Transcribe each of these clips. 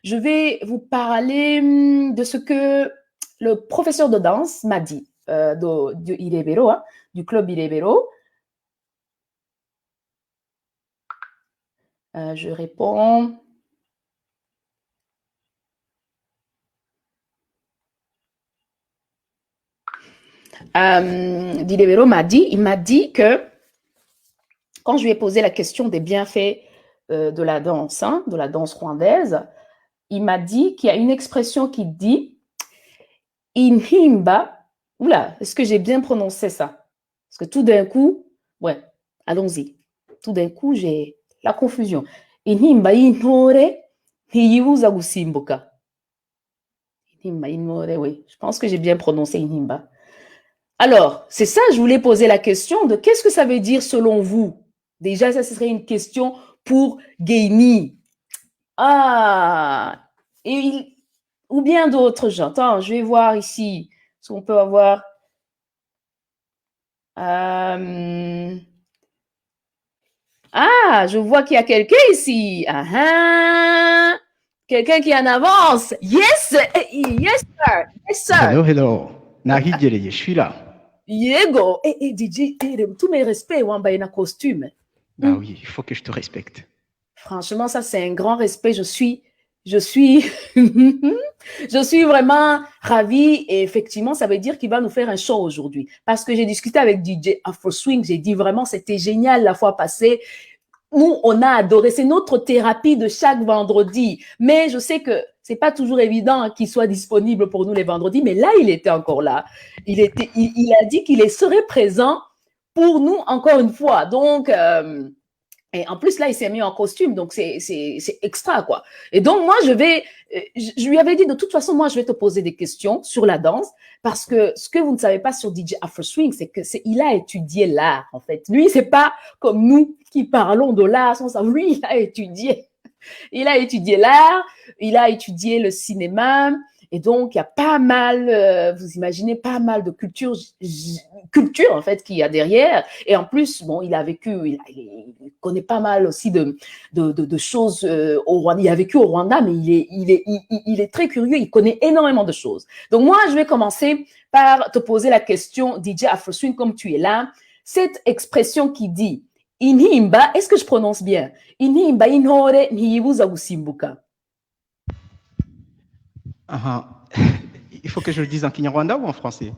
Je vais vous parler de ce que le professeur de danse m'a dit du Irebero, hein, du club Irebero. Je réponds. Irebero il m'a dit que quand je lui ai posé la question des bienfaits de la danse rwandaise, il m'a dit qu'il y a une expression qui dit Inhimba. Oula, est-ce que j'ai bien prononcé ça? Parce que tout d'un coup, ouais, allons-y. Tout d'un coup, j'ai la confusion. Inhimba intore ntiyibuza gusimbuka. Inhimba intore, oui. Je pense que j'ai bien prononcé Inhimba. Alors, c'est ça, je voulais poser la question de qu'est-ce que ça veut dire selon vous? Déjà, ça serait une question pour Gaini. Ah, ou bien d'autres gens. Attends, je vais voir ici ce qu'on peut avoir. Ah, je vois qu'il y a quelqu'un ici. Ah, ah. Quelqu'un qui en avance. Yes, yes, sir. Yes, sir. Hello, hello. Nahigereye, je suis là. Diego. DJ, tous mes respects, Wamba est un costume. Bah oui, il faut que je te respecte. Franchement, ça, c'est un grand respect. Je suis, je suis vraiment ravie et effectivement, ça veut dire qu'il va nous faire un show aujourd'hui. Parce que j'ai discuté avec DJ Afro Swing, j'ai dit vraiment, c'était génial la fois passée. Nous, on a adoré. C'est notre thérapie de chaque vendredi. Mais je sais que c'est pas toujours évident qu'il soit disponible pour nous les vendredis. Mais là, il était encore là. Il a dit qu'il serait présent pour nous encore une fois. Donc, et en plus, là, il s'est mis en costume, donc c'est extra, quoi. Et donc, moi, je lui avais dit, de toute façon, moi, je vais te poser des questions sur la danse, parce que ce que vous ne savez pas sur DJ Afro Swing, c'est que il a étudié l'art, en fait. Lui, c'est pas comme nous qui parlons de l'art sans savoir. Lui, il a étudié l'art, il a étudié le cinéma, et donc, il y a pas mal, vous imaginez, pas mal de culture en fait, qu'il y a derrière. Et en plus, bon, il a vécu, il connaît pas mal aussi de choses au Rwanda. Il a vécu au Rwanda, mais il est très curieux, il connaît énormément de choses. Donc, moi, je vais commencer par te poser la question, DJ Afro Swing, comme tu es là. Cette expression qui dit Inhimba, est-ce que je prononce bien? Inhimba intore ntiyibuza gusimbuka. Il faut que je le dise en Kinyarwanda ou en français?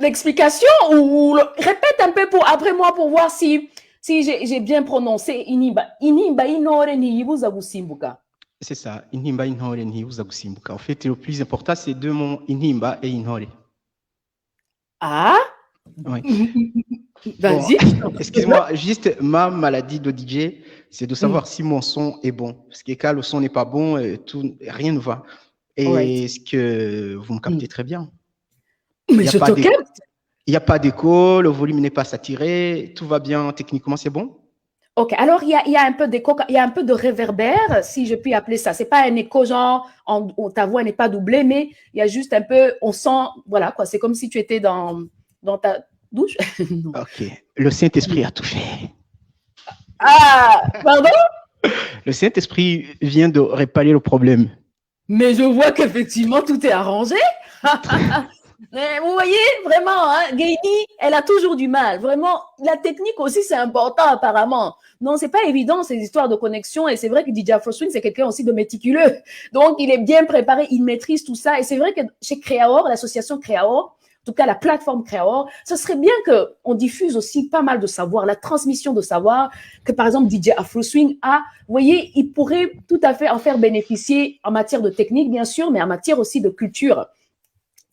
L'explication ou répète un peu après moi pour voir si j'ai bien prononcé Inhimba intore ntiyibuza gusimbuka. C'est ça, Inhimba Inhore ntiyibuza gusimbuka. En fait, le plus important, c'est deux mots, Inhimba et Inhore. Ah, oui. Vas-y. Bon, excuse-moi, juste ma maladie de DJ, c'est de savoir si mon son est bon. Parce que quand le son n'est pas bon, rien ne va. Et est-ce que vous me captez très bien? Mais je te capte. Il n'y a pas d'écho, le volume n'est pas saturé, tout va bien, techniquement c'est bon? Ok, alors il y a un peu d'écho, il y a un peu de réverbère, si je puis appeler ça. C'est pas un écho genre, ta voix n'est pas doublée, mais il y a juste un peu, on sent, voilà quoi, c'est comme si tu étais dans ta douche. Ok, le Saint-Esprit a tout fait. Ah, pardon? Le Saint-Esprit vient de réparer le problème. Mais je vois qu'effectivement, tout est arrangé. Mais vous voyez, vraiment, hein, Gaini, elle a toujours du mal. Vraiment, la technique aussi, c'est important apparemment. Non, c'est pas évident, ces histoires de connexion. Et c'est vrai que DJ Afro Swing, c'est quelqu'un aussi de méticuleux. Donc, il est bien préparé, il maîtrise tout ça. Et c'est vrai que chez Créaor, l'association Créaor, en tout cas la plateforme Créaor, ce serait bien qu'on diffuse aussi pas mal de savoir, la transmission de savoir que par exemple DJ Afro Swing a. Vous voyez, il pourrait tout à fait en faire bénéficier en matière de technique, bien sûr, mais en matière aussi de culture.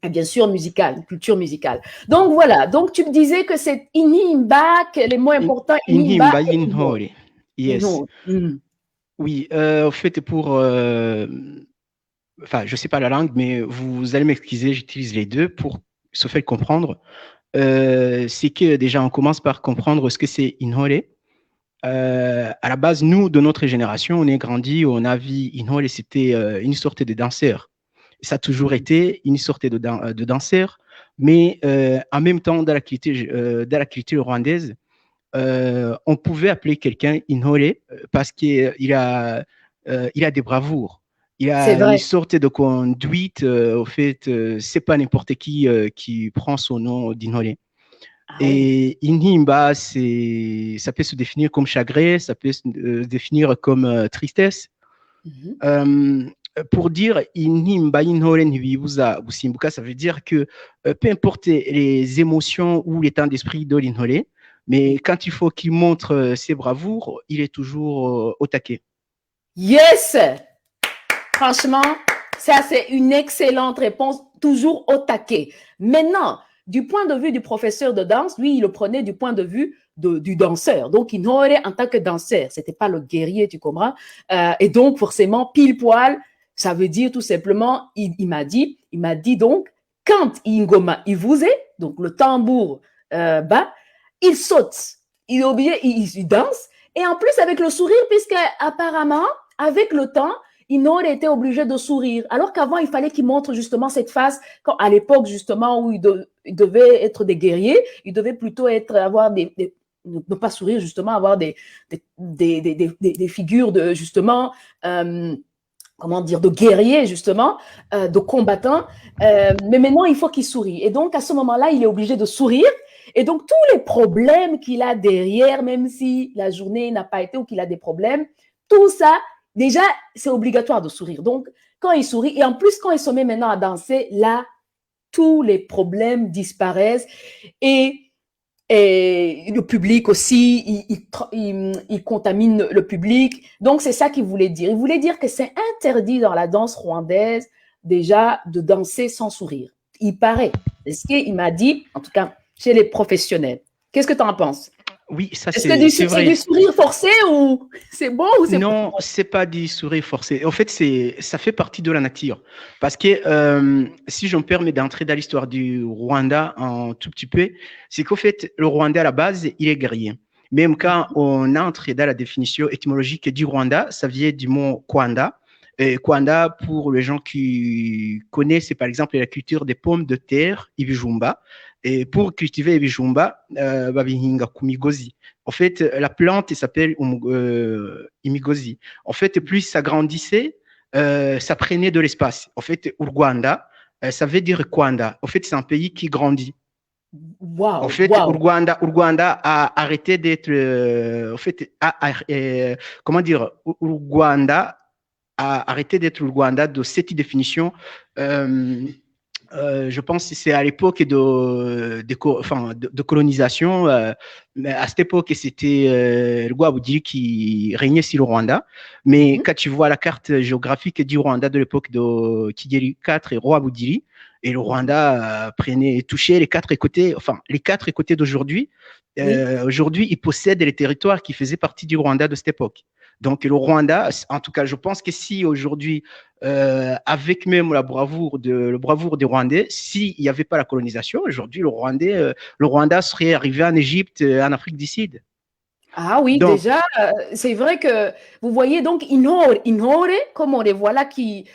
Et bien sûr, musicale, culture musicale. Donc voilà, donc tu me disais que c'est Inhimba, les mots importants, Inhimba Inhore. Yes. Oui, en fait, enfin, je ne sais pas la langue, mais vous allez m'excuser, j'utilise les deux pour se faire comprendre. C'est que déjà, on commence par comprendre ce que c'est Inhore. À la base, nous, de notre génération, on est grandi, on a vu Inhore, c'était une sorte de danseur. Ça a toujours été une sorte de danseur, mais en même temps, dans la culture rwandaise, on pouvait appeler quelqu'un Inhore parce qu'il a il a des bravoures. Il C'est a une vrai. sorte de conduite. Au fait, c'est pas n'importe qui prend son nom d'Inhole. Ah oui. Et Inhimba, ça peut se définir comme chagrin, ça peut se définir comme tristesse. Mhm. Euh, pour dire Inhimba, Inhole, Nhibibuza, Busimbuka, ça veut dire que peu importe les émotions ou l'état d'esprit de l'Inhole, mais Oui. quand il faut qu'il montre ses bravoures, il est toujours au taquet. Yes! Franchement, ça, c'est une excellente réponse, toujours au taquet. Maintenant, du point de vue du professeur de danse, lui, il le prenait du point de vue du danseur. Donc, il n'aurait en tant que danseur. C'était pas le guerrier, tu comprends? Et donc, forcément, pile poil, ça veut dire tout simplement, il m'a dit donc, quand Ingoma, il vous est, donc le tambour bat, il saute, il est obligé, il danse, et en plus avec le sourire, puisque apparemment, avec le temps, il n'aurait été obligé de sourire. Alors qu'avant, il fallait qu'il montre justement cette face, quand, à l'époque justement où il devait être des guerriers, il devait plutôt avoir ne pas sourire justement, avoir des figures de justement, comment dire, de guerriers justement, de combattants. Mais maintenant, il faut qu'il sourie. Et donc, à ce moment-là, il est obligé de sourire. Et donc, tous les problèmes qu'il a derrière, même si la journée n'a pas été ou qu'il a des problèmes, tout ça, déjà, c'est obligatoire de sourire. Donc, quand il sourit, et en plus, quand il se met maintenant à danser, là, tous les problèmes disparaissent. Et le public aussi, il contamine le public. Donc, c'est ça qu'il voulait dire. Il voulait dire que c'est interdit dans la danse rwandaise, déjà, de danser sans sourire. Il paraît. C'est ce qu'il m'a dit, en tout cas, chez les professionnels. Qu'est-ce que tu en penses? Oui, ça Est-ce que c'est c'est du vrai. sourire forcé ou c'est bon ou c'est pas Non, bon? c'est pas du sourire forcé. En fait, ça fait partie de la nature. Parce que si je me permets d'entrer dans l'histoire du Rwanda un tout petit peu, c'est qu'au fait, le Rwanda à la base, il est guerrier. Même quand on entre dans la définition étymologique du Rwanda, ça vient du mot Kwanda. Et Kwanda, pour les gens qui connaissent, c'est par exemple la culture des pommes de terre, Ibijumba. Et pour cultiver Ibijumba, babihinga kumigozi. En fait, la plante s'appelle imigozi. En fait, plus ça grandissait, ça prenait de l'espace. En fait, Urwanda, ça veut dire Kwanda. En fait, c'est un pays qui grandit. En Waouh, fait, waouh. Urwanda a arrêté d'être, en fait, comment dire, Urwanda a arrêté d'être Urwanda de cette définition. Euh, je pense que c'est à l'époque de colonisation. Mais à cette époque, c'était le Rwabudiri qui régnait sur le Rwanda. Mais Mhm. quand tu vois la carte géographique du Rwanda de l'époque de Kigeli IV et Rwabudiri, et le Mhm. Rwanda touchait les quatre côtés, enfin les quatre côtés d'aujourd'hui. Oui. Aujourd'hui, il possède les territoires qui faisaient partie du Rwanda de cette époque. Donc le Rwanda, en tout cas, je pense que si aujourd'hui avec même le bravoure des Rwandais, s'il n'y avait pas la colonisation, aujourd'hui, le Rwanda serait arrivé en Égypte, en Afrique du Sud. Ah oui, Donc, déjà, c'est vrai que vous voyez donc Inhore, comme on les voit là, qui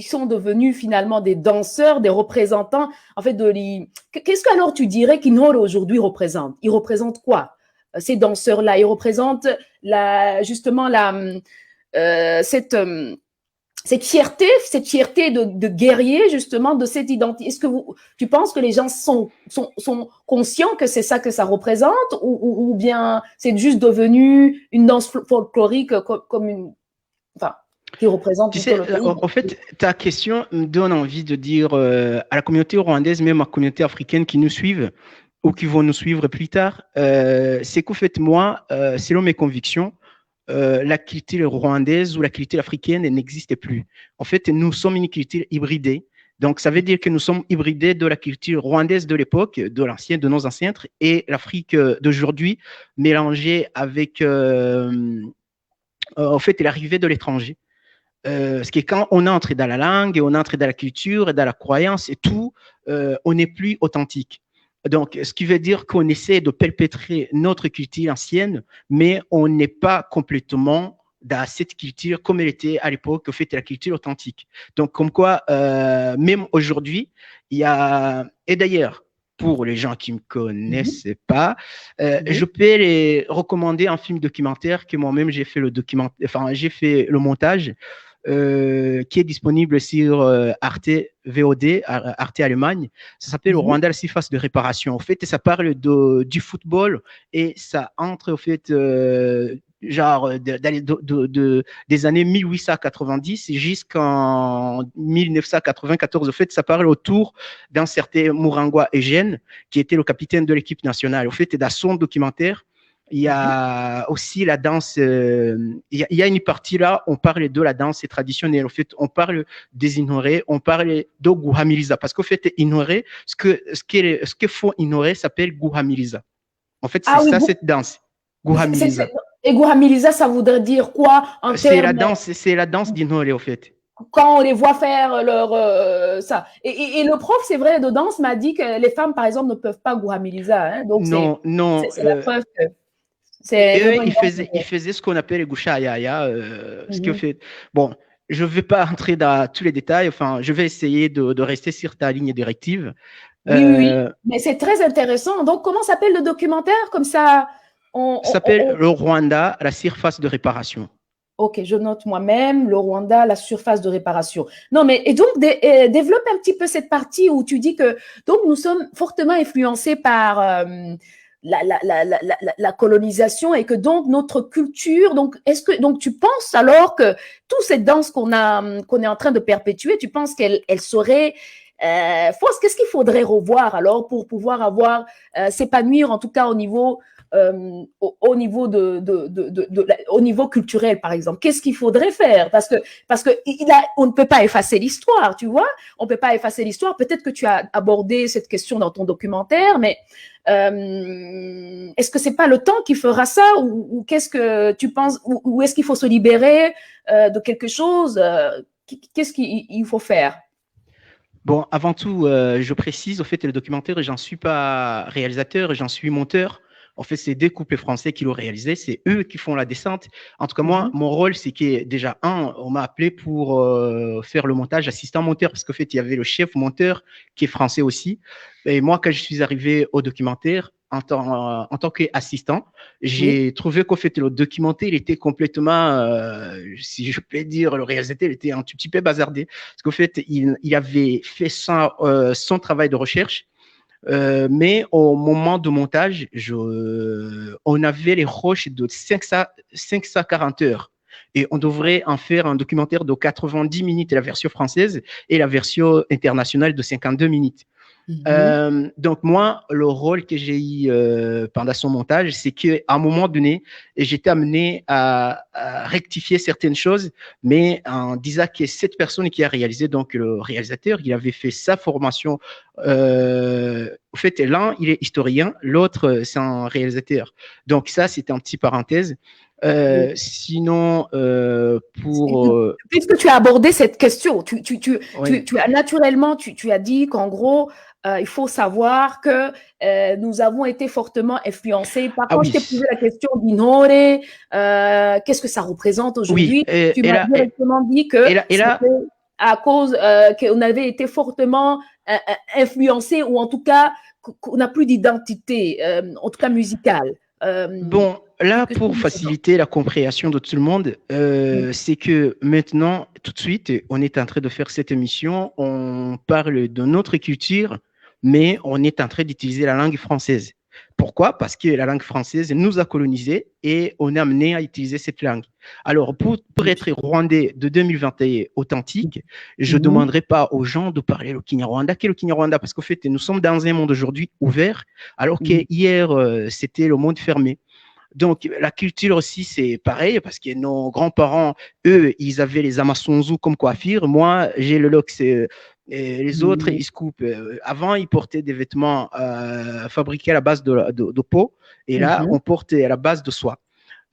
sont devenus finalement des danseurs, des représentants, en fait, Qu'est-ce que alors tu dirais qu'Inhore aujourd'hui représente? Il représente quoi? Ces danseurs-là, ils représentent justement cette fierté de guerrier, justement, de cette identité. Est-ce que tu penses que les gens sont conscients que c'est ça que ça représente ou bien c'est juste devenu une danse folklorique comme une, enfin, qui représente tu plutôt sais, le pays? en fait, ta question me donne envie de dire à la communauté rwandaise, même à la communauté africaine qui nous suivent ou qui vont nous suivre plus tard, c'est qu'en fait, moi, selon mes convictions, la culture rwandaise ou la culture africaine n'existe plus. En fait, nous sommes une culture hybridée. Donc, ça veut dire que nous sommes hybridés de la culture rwandaise de l'époque, de l'ancien, de nos ancêtres, et l'Afrique d'aujourd'hui, mélangée avec, en fait, l'arrivée de l'étranger. Parce que quand on entre dans la langue, et on entre dans la culture, et dans la croyance et tout, on n'est plus authentique. Donc, ce qui veut dire qu'on essaie de perpétrer notre culture ancienne, mais on n'est pas complètement dans cette culture comme elle était à l'époque, au fait, la culture authentique. Donc, comme quoi, même aujourd'hui, il y a... Et d'ailleurs, pour les gens qui ne me Mhm. connaissent pas, je Oui. peux les recommander un film documentaire que moi-même j'ai fait j'ai fait le montage, qui est disponible sur Arte VOD, Arte Allemagne. Ça s'appelle le Mhm. Rwanda, la surface de réparation. En fait, ça parle du football et ça entre, au fait, des années 1890 jusqu'en 1994. En fait, ça parle autour d'un certain Mourangwa Eugène, qui était le capitaine de l'équipe nationale. En fait, dans son documentaire, il y Mhm. a aussi la danse. Il y a une partie là, on parle de la danse traditionnelle. En fait, on parle des Inhoré, on parle de Guhamiliza. Parce qu'en fait, Inhoré, ce que font Inhoré s'appelle Guhamiliza. En fait, c'est Ah oui, ça, cette danse. Guhamiliza. Et Gouramiliza, ça voudrait dire quoi en termes, C'est la danse d'Inhoré, en fait. quand on les voit faire leur ça. Et le prof, c'est vrai, de danse m'a dit que les femmes, par exemple, ne peuvent pas Gouramiliza. Hein, donc, Non, non. c'est la preuve que c'est Eux, vraiment une danse. ils faisaient ce qu'on appelle les Gouchayaya. Ce que Mhm. fait. Bon, je ne vais pas entrer dans tous les détails. Enfin, je vais essayer de rester sur ta ligne directive. Oui, oui, oui. Euh, Mais c'est très intéressant. Donc, comment s'appelle le documentaire? Comme ça, Ça s'appelle le Rwanda, la surface de réparation. ok, je note moi-même, le Rwanda, la surface de réparation. Non, mais et donc développe un petit peu cette partie où tu dis que donc nous sommes fortement influencés par la colonisation et que donc notre culture. Donc est-ce que donc tu penses alors que toutes ces danses qu'on est en train de perpétuer, tu penses qu'elles seraient qu'est-ce qu'il faudrait revoir alors pour pouvoir avoir s'épanouir en tout cas au niveau au niveau culturel, par exemple. Qu'est-ce qu'il faudrait faire? Parce que on ne peut pas effacer l'histoire, tu vois. On ne peut pas effacer l'histoire. Peut-être que tu as abordé cette question dans ton documentaire, mais est-ce que c'est pas le temps qui fera ça ou qu'est-ce que tu penses ou est-ce qu'il faut se libérer de quelque chose? Qu'est-ce qu'il faut faire? Bon, avant tout, je précise, au fait, le documentaire, j'en suis pas réalisateur, j'en suis monteur. En fait, c'est des couples français qui l'ont réalisé, c'est eux qui font la descente. En tout cas, moi, Mm-hmm. mon rôle, c'est que déjà, on m'a appelé pour faire le montage, assistant monteur, parce qu'en fait, il y avait le chef monteur qui est français aussi. Et moi, quand je suis arrivé au documentaire, en tant qu'assistant, Oui. j'ai trouvé qu'en fait, le documentaire, il était complètement, si je peux dire, le réalisateur, il était un tout petit peu bazardé. Parce qu'en fait, il avait fait son travail de recherche, mais au moment du montage, on avait les roches de 540 heures. Et on devrait en faire un documentaire de 90 minutes, la version française, et la version internationale de 52 minutes. Mm-hmm. Donc moi, le rôle que j'ai eu pendant son montage, c'est qu'à un moment donné, j'étais amené à rectifier certaines choses, mais en disant que cette personne qui a réalisé, donc le réalisateur, il avait fait sa formation. En fait, l'un, il est historien, l'autre, c'est un réalisateur. Donc ça, c'était un petit parenthèse. Oui. Sinon, pour... Puisque tu as abordé cette question, oui. tu as naturellement, tu as dit qu'en gros, il faut savoir que nous avons été fortement influencés par, Ah quand je oui, t'ai posé la question d'Inore, qu'est-ce que ça représente oui. aujourd'hui, tu m'as directement dit que Et c'était là, à cause qu'on avait été fortement influencés ou en tout cas qu'on n'a plus d'identité, en tout cas musicale. bon, là, Qu'est-ce que pour tu penses? faciliter la compréhension de tout le monde, c'est que maintenant, tout de suite, on est en train de faire cette émission, on parle de notre culture, mais on est en train d'utiliser la langue française. Pourquoi? Parce que la langue française nous a colonisés et on est amené à utiliser cette langue. Alors, pour être rwandais de 2021 authentique, je ne Mhm. demanderai pas aux gens de parler le Kinyarwanda. Qu'est le Kinyarwanda? Parce qu'en fait, nous sommes dans un monde aujourd'hui ouvert, alors Mhm. qu'hier, c'était le monde fermé. Donc, la culture aussi, c'est pareil, parce que nos grands-parents, eux, ils avaient les Amazonzous comme coiffure. Moi, j'ai le lox. Les autres, Mhm. ils se coupent. Avant, ils portaient des vêtements fabriqués à la base de peau, et là, Mhm. on porte à la base de soie.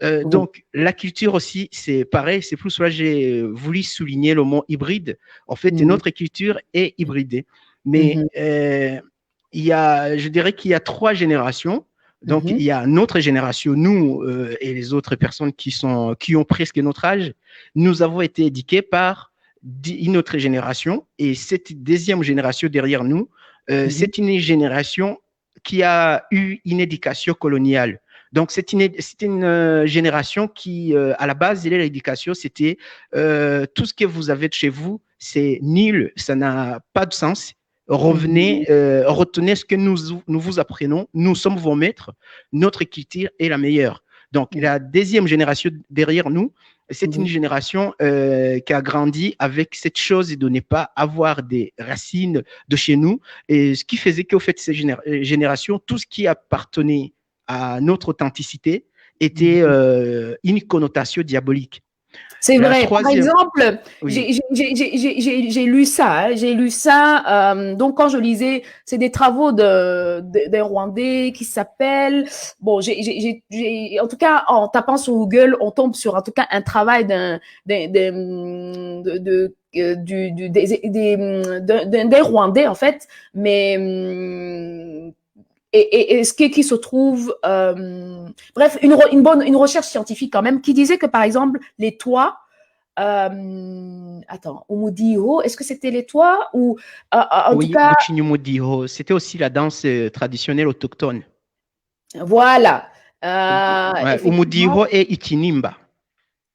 Oui. Donc, la culture aussi, c'est pareil. C'est plus là, j'ai voulu souligner le mot hybride. En fait, Mhm. notre culture est hybridée. Mais Mhm. je dirais qu'il y a trois générations. Donc, il Mhm. y a notre génération, nous et les autres personnes qui ont presque notre âge. Nous avons été éduqués par une autre génération et cette deuxième génération derrière nous, c'est une génération qui a eu une éducation coloniale. Donc, c'est une génération qui, à la base, l'éducation, c'était tout ce que vous avez de chez vous, c'est nul, ça n'a pas de sens. Revenez, retenez ce que nous vous apprenons. Nous sommes vos maîtres. Notre culture est la meilleure. Donc, la deuxième génération derrière nous, c'est une génération qui a grandi avec cette chose de ne pas avoir des racines de chez nous. Et ce qui faisait qu'au fait, ces générations, tout ce qui appartenait à notre authenticité était une connotation diabolique. C'est La vrai. Par troisième, exemple, oui. j'ai lu ça. J'ai lu ça. Donc, quand je lisais, c'est des travaux d'un Rwandais qui s'appelle. Bon, en tout cas, en tapant sur Google, on tombe sur en tout cas un travail d'un Rwandais en fait, mais et ce qui se trouve, bref, une recherche scientifique quand même, qui disait que par exemple, les toits, attends, Umudiho, est-ce que c'était les toits ou, en tout Oui, cas, Muchinyumudiho, c'était aussi la danse traditionnelle autochtone. voilà, Ouais, effectivement. Umudiho et Itinimba.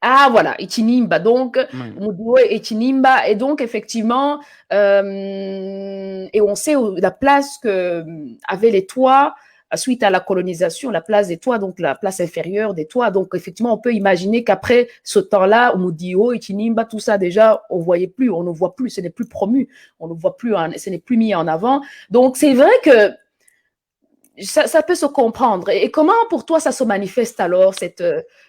Ah voilà, Itinimba, donc Ouais. Umudiho et Itinimba, et donc effectivement, et on sait la place que avaient les toits suite à la colonisation, la place des toits, donc la place inférieure des toits. Donc effectivement, on peut imaginer qu'après ce temps-là, Umudiho, Itinimba, tout ça déjà, on voyait plus, on ne voit plus, ce n'est plus promu, on ne voit plus, ce n'est plus mis en avant. Donc c'est vrai que ça peut se comprendre. Et comment pour toi ça se manifeste alors, cette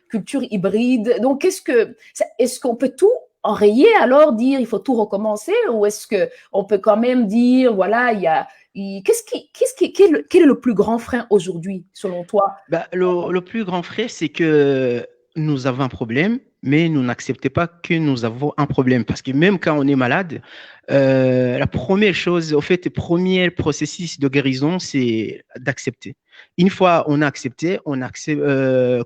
culture hybride? Donc est-ce qu'on peut tout enrayer alors, dire il faut tout recommencer, ou est-ce qu'on peut quand même dire voilà, quel est le plus grand frein aujourd'hui selon toi? Bah, le plus grand frais, c'est que nous avons un problème, mais nous n'acceptons pas que nous avons un problème. Parce que même quand on est malade, la première chose, au fait, le premier processus de guérison, c'est d'accepter. Une fois on a accepté, on accepte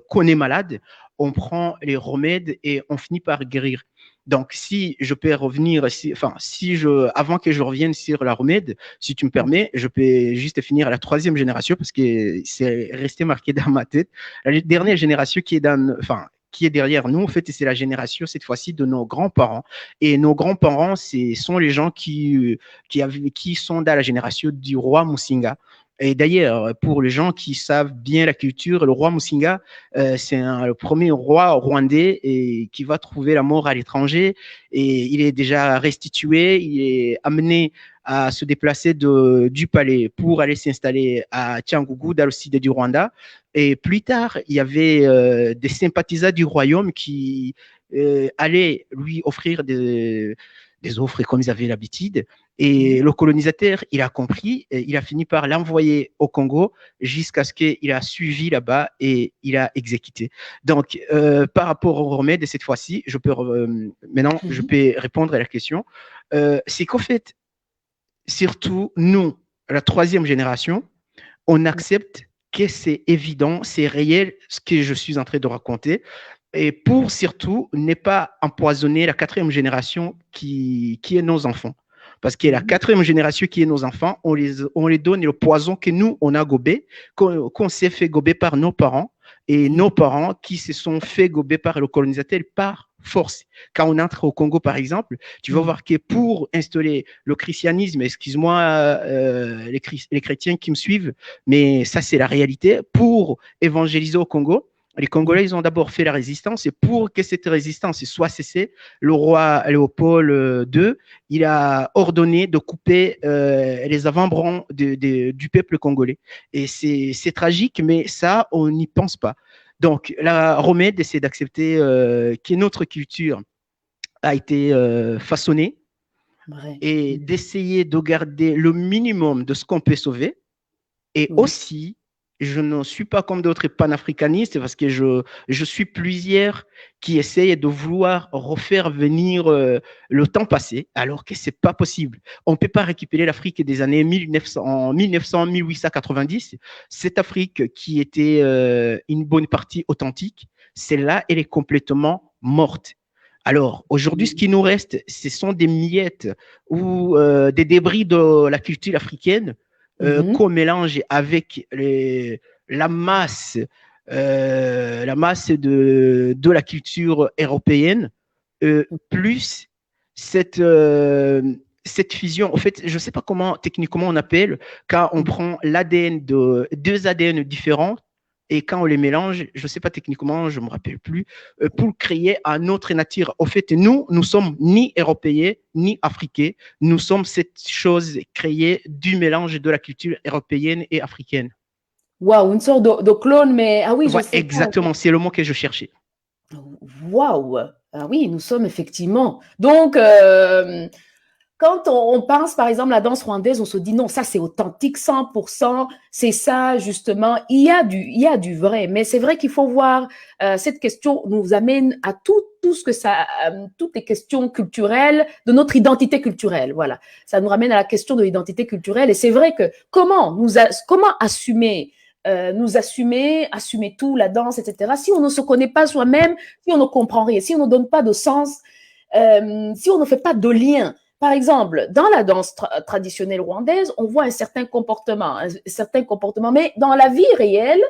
qu'on est malade, on prend les remèdes et on finit par guérir. Donc, si je peux revenir, avant que je revienne sur la remède, si tu me permets, je peux juste finir à la troisième génération parce que c'est resté marqué dans ma tête. La dernière génération qui est derrière nous, en fait, c'est la génération, cette fois-ci, de nos grands-parents. Et nos grands-parents, ce sont les gens qui sont dans la génération du roi Musinga. Et d'ailleurs, pour les gens qui savent bien la culture, le roi Musinga, c'est le premier roi rwandais et qui va trouver la mort à l'étranger. Et il est déjà restitué, il est amené à se déplacer du palais pour aller s'installer à Tchangougou, dans le sud du Rwanda. Et plus tard, il y avait des sympathisants du royaume qui allaient lui offrir des offres comme ils avaient l'habitude. Et le colonisateur, il a compris, et il a fini par l'envoyer au Congo jusqu'à ce qu'il a suivi là-bas et il a exécuté. Donc, par rapport au remède, cette fois-ci, maintenant, je peux répondre à la question. C'est qu'en fait, surtout nous, la troisième génération, on accepte que c'est évident, c'est réel ce que je suis en train de raconter. Et pour surtout ne pas empoisonner la quatrième génération qui est nos enfants. Parce que la quatrième génération qui est nos enfants, on les donne le poison que nous, on a gobé, qu'on s'est fait gober par nos parents, et nos parents qui se sont fait gober par le colonisateur par force. Quand on entre au Congo, par exemple, tu vas voir que pour installer le christianisme, excuse-moi les chrétiens qui me suivent, mais ça c'est la réalité, pour évangéliser au Congo, les Congolais, ils ont d'abord fait la résistance et pour que cette résistance soit cessée, le roi Léopold II, il a ordonné de couper les avant-bras du peuple congolais. Et c'est tragique, mais ça, on n'y pense pas. Donc, la remède, c'est d'accepter que notre culture a été façonnée et d'essayer de garder le minimum de ce qu'on peut sauver. Et aussi, je ne suis pas comme d'autres panafricanistes parce que je suis plusieurs qui essayent de vouloir refaire venir le temps passé, alors que ce n'est pas possible. On ne peut pas récupérer l'Afrique des années 1900-1890. Cette Afrique qui était une bonne partie authentique, celle-là, elle est complètement morte. Alors, aujourd'hui, ce qui nous reste, ce sont des miettes ou des débris de la culture africaine Mhm. qu'on mélange avec la masse de la culture européenne, plus cette, cette fusion. En fait, je ne sais pas comment techniquement on appelle quand on prend l'ADN de deux ADN différents et quand on les mélange, je ne sais pas techniquement, je ne me rappelle plus, pour créer un autre nature. En fait, nous sommes ni européens, ni africains. Nous sommes cette chose créée du mélange de la culture européenne et africaine. Waouh, une sorte de clone, mais ah oui, je Ouais, sais pas. exactement, c'est le mot que je cherchais. Waouh! Ah oui, nous sommes effectivement. Donc, quand on pense, par exemple, à la danse rwandaise, on se dit non, ça c'est authentique, 100%, c'est ça, justement. Il y a du vrai, mais c'est vrai qu'il faut voir, cette question nous amène à tout ce que ça, toutes les questions culturelles, de notre identité culturelle. Voilà. Ça nous ramène à la question de l'identité culturelle. Et c'est vrai que comment assumer nous assumer tout, la danse, etc. Si on ne se connaît pas soi-même, si on ne comprend rien, si on ne donne pas de sens, si on ne fait pas de lien. Par exemple, dans la danse traditionnelle rwandaise, on voit un certain comportement, mais dans la vie réelle,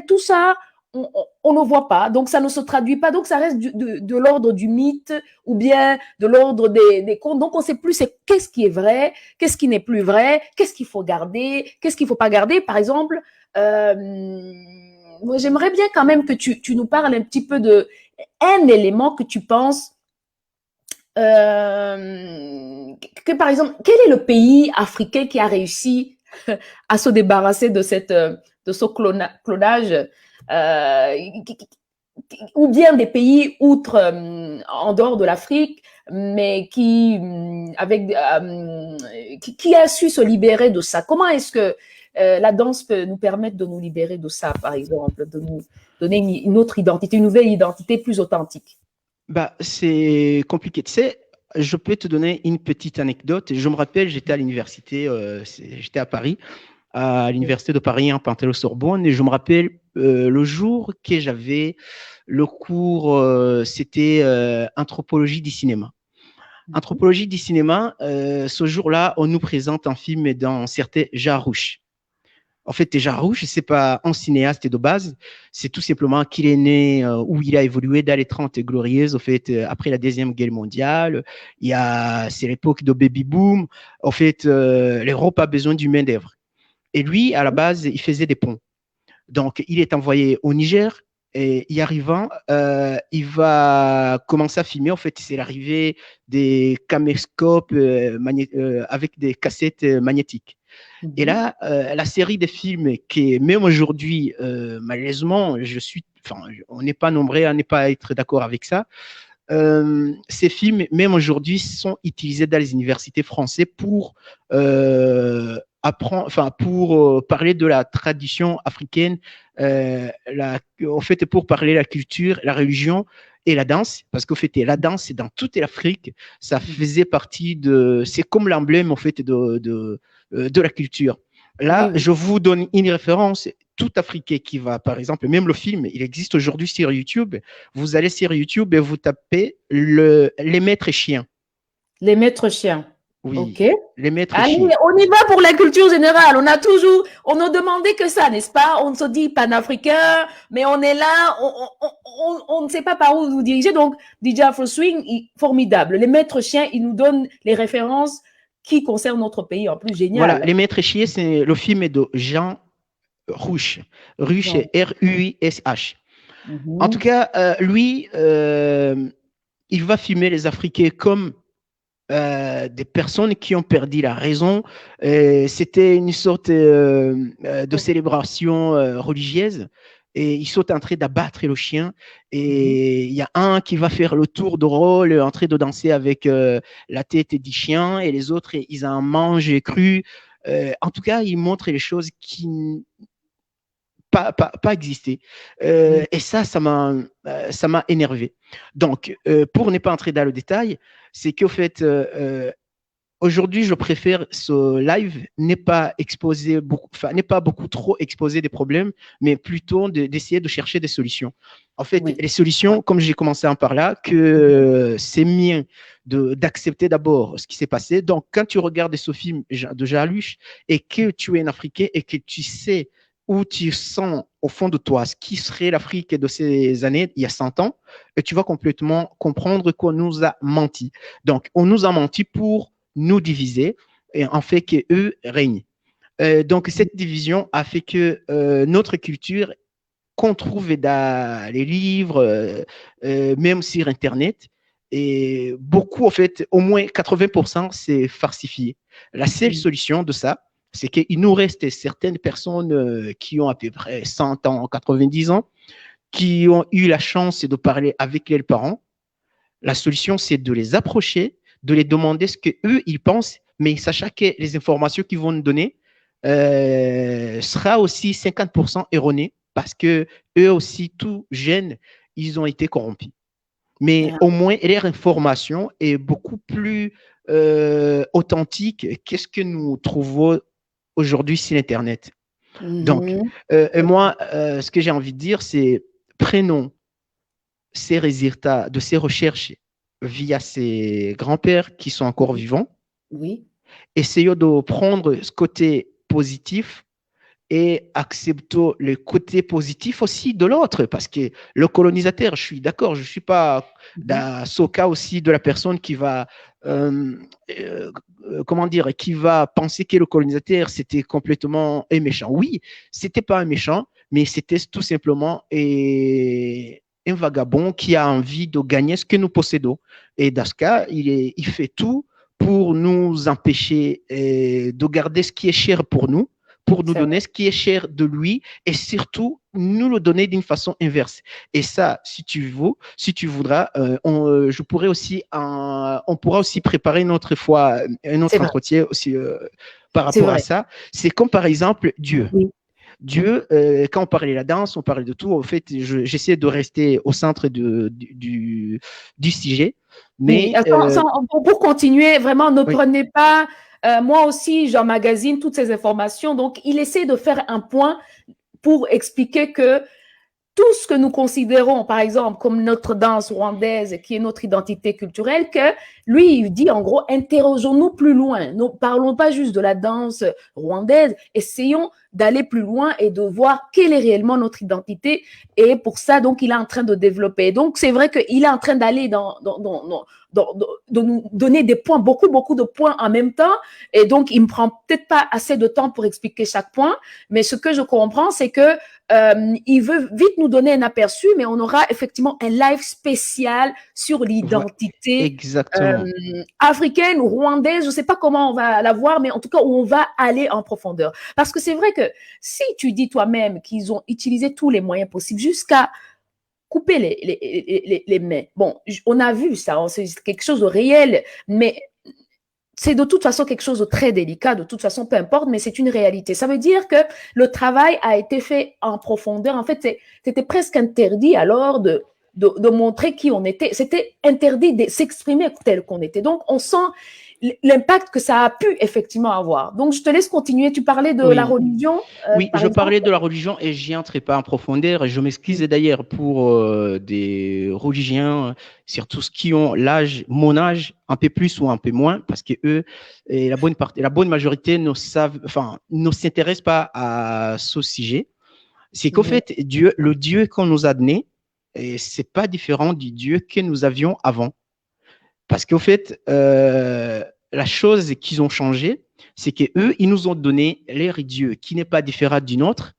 tout ça, on ne voit pas, donc ça ne se traduit pas, donc ça reste de l'ordre du mythe ou bien de l'ordre des contes. Donc on ne sait plus c'est qu'est-ce qui est vrai, qu'est-ce qui n'est plus vrai, qu'est-ce qu'il faut garder, qu'est-ce qu'il ne faut pas garder. Par exemple, moi j'aimerais bien quand même que tu nous parles un petit peu de un élément que tu penses que par exemple, quel est le pays africain qui a réussi à se débarrasser de de ce clonage ou bien des pays outre en dehors de l'Afrique, mais qui a su se libérer de ça. Comment est-ce que la danse peut nous permettre de nous libérer de ça, par exemple, de nous donner une autre identité, une nouvelle identité plus authentique? Bah, c'est compliqué. Tu sais, je peux te donner une petite anecdote. Je me rappelle, j'étais à l'université, j'étais à l'université de Paris, en Panthéon-Sorbonne, et je me rappelle le jour que j'avais le cours, c'était anthropologie du cinéma. Anthropologie du cinéma, ce jour-là, on nous présente un film dans certains Jarouche. En fait, déjà Rouge, c'est pas un cinéaste de base, c'est tout simplement qu'il est né où il a évolué dans les 30 glorieuses, en fait, après la Deuxième Guerre mondiale. C'est l'époque de baby boom. En fait, l'Europe a besoin d'une main-d'œuvre. Et lui, à la base, il faisait des ponts. Donc, il est envoyé au Niger. Et y arrivant, il va commencer à filmer. En fait, c'est l'arrivée des caméscopes avec des cassettes magnétiques. Et là, la série de films qui, même aujourd'hui, malheureusement, on n'est pas nombreux à ne pas être d'accord avec ça. Ces films, même aujourd'hui, sont utilisés dans les universités françaises pour apprendre, enfin, pour parler de la tradition africaine, en fait, pour parler de la culture, la religion et la danse, parce qu'en fait, la danse, c'est dans toute l'Afrique, ça faisait partie c'est comme l'emblème, en fait, de la culture. Oui, Là, oui. je vous donne une référence tout africain qui va, par exemple, même le film, il existe aujourd'hui sur YouTube. Vous allez sur YouTube et vous tapez les maîtres chiens. Les maîtres chiens. OK. Oui, les maîtres Allez, chiens. on y va pour la culture générale. On ne demandait que ça, n'est-ce pas? On se dit panafricain, mais on est là, on ne sait pas par où nous diriger. Donc, DJ Afro Swing, formidable. Les maîtres chiens, ils nous donnent les références qui concernent notre pays, en plus Voilà, génial. les maîtres chiens, c'est le film de Jean Rouch. Rouch, Donc, Ruish. En tout mhm, cas, lui, il va filmer les Africains comme des personnes qui ont perdu la raison. C'était une sorte de célébration religieuse. Et ils sont en train d'abattre le chien. mhm, Et il y a un qui va faire le tour de rôle, en train de danser avec la tête du chien. Et les autres, ils en mangent cru. En tout cas, ils montrent les choses qui pas existé. mhm, Et ça m'a énervé. Donc, pour ne pas entrer dans le détail, c'est qu'au fait, aujourd'hui, je préfère ce live n'est pas exposé beaucoup, enfin, n'est pas beaucoup trop exposé des problèmes, mais plutôt d'essayer de chercher des solutions. En fait, Oui. les solutions, comme j'ai commencé en par là, que c'est mieux d'accepter d'abord ce qui s'est passé. Donc, quand tu regardes ce film de Jaluche et que tu es un Africain et que tu sais où tu sens au fond de toi ce qui serait l'Afrique de ces années, il y a 100 ans, et tu vas complètement comprendre qu'on nous a menti. Donc, on nous a menti pour nous diviser et en fait qu'eux règnent. Donc, cette division a fait que notre culture, qu'on trouve dans les livres, même sur Internet, et beaucoup, en fait, au moins 80%, c'est falsifié. La seule solution de ça, c'est qu'il nous reste certaines personnes qui ont à peu près 100 ans, 90 ans, qui ont eu la chance de parler avec leurs parents. La solution, c'est de les approcher, de les demander ce qu'eux, ils pensent, mais sachant que les informations qu'ils vont nous donner sera aussi 50% erronées parce que eux aussi, tout jeunes, ils ont été corrompus. Mais Ah, au moins, leur information est beaucoup plus authentique qu'est-ce que nous trouvons aujourd'hui sur Internet. Donc, mhm. et moi, ce que j'ai envie de dire, c'est prenons ces résultats de ces recherches via ses grands-pères qui sont encore vivants, Oui, essayons de prendre ce côté positif et acceptons le côté positif aussi de l'autre, parce que le colonisateur, je suis d'accord, je ne suis pas dans ce cas aussi de la personne qui va, euh, comment dire, qui va penser que le colonisateur, c'était complètement un méchant. Oui, c'était pas un méchant, mais c'était tout simplement un vagabond qui a envie de gagner ce que nous possédons. Et dans ce cas, il fait tout pour nous empêcher de garder ce qui est cher pour nous c'est vrai. donner ce qui est cher de lui et surtout nous le donner d'une façon inverse. Et ça, si tu veux, si tu voudras, je pourrais aussi, on pourra aussi préparer une autre fois, un C'est autre vrai. entretien aussi par C'est rapport à vrai. ça. C'est comme par exemple Dieu. Oui. Dieu, quand on parlait de la danse, on parlait de tout. En fait, j'essaie de rester au centre du sujet. Oui, Mais pour continuer, vraiment, ne oui, prenez pas, moi aussi, j'emmagasine toutes ces informations. Donc, il essaie de faire un point pour expliquer que tout ce que nous considérons, par exemple, comme notre danse rwandaise, qui est notre identité culturelle, que lui, il dit en gros, interrogeons-nous plus loin. Ne parlons pas juste de la danse rwandaise, essayons d'aller plus loin et de voir quelle est réellement notre identité. Et pour ça, donc, il est en train de développer. Donc, c'est vrai qu'il est en train d'aller de nous donner des points, beaucoup de points en même temps. Et donc, il me prend peut-être pas assez de temps pour expliquer chaque point. Mais ce que je comprends, c'est que il veut vite nous donner un aperçu, mais on aura effectivement un live spécial sur l'identité exactement. africaine ou rwandaise. Je ne sais pas comment on va la voir, mais en tout cas, où on va aller en profondeur. Parce que c'est vrai que si tu dis toi-même qu'ils ont utilisé tous les moyens possibles jusqu'à couper les mains, bon, on a vu ça, c'est quelque chose de réel, mais c'est de toute façon quelque chose de très délicat, de toute façon, peu importe, mais c'est une réalité. Ça veut dire que le travail a été fait en profondeur. En fait, c'était presque interdit alors de montrer qui on était. C'était interdit de s'exprimer tel qu'on était. Donc, on sent l'impact que ça a pu effectivement avoir. Donc, je te laisse continuer. Tu parlais de la Oui, religion, oui, par je exemple. parlais de la religion et j'y entrais pas en profondeur. Et je m'excuse d'ailleurs pour des religiens, surtout ceux qui ont l'âge, mon âge, un peu plus ou un peu moins, parce que eux, et la bonne majorité ne savent, enfin, ne s'intéressent pas à ce sujet. C'est qu'au fait, Dieu, le Dieu qu'on nous a donné, c'est pas différent du Dieu que nous avions avant. Parce qu'au fait, la chose qu'ils ont changé, c'est qu'eux, ils nous ont donné leur Dieu qui n'est pas différent du nôtre,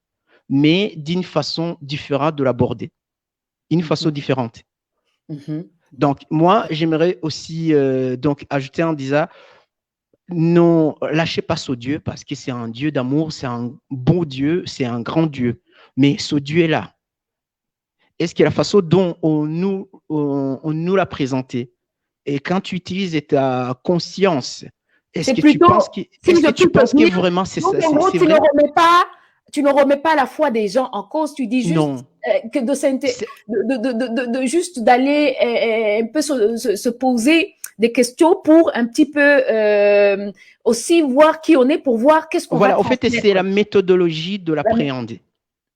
mais d'une façon différente de l'aborder, une façon différente. Donc, moi, j'aimerais aussi donc ajouter en disant, non, lâchez pas ce Dieu parce que c'est un Dieu d'amour, c'est un bon Dieu, c'est un grand Dieu. Mais ce Dieu est là. Est-ce que la façon dont on nous l'a présenté, et quand tu utilises ta conscience, est-ce C'est que tu plutôt, penses que, si est-ce je que tu peux te penses que dire, vraiment donc en gros, c'est vrai? tu ne remets pas la foi des gens en cause, tu dis juste Non. que de juste d'aller un peu se poser des questions pour un petit peu aussi voir qui on est, pour voir qu'est-ce qu'on va Voilà, en fait, transmettre. c'est la méthodologie de l'appréhender.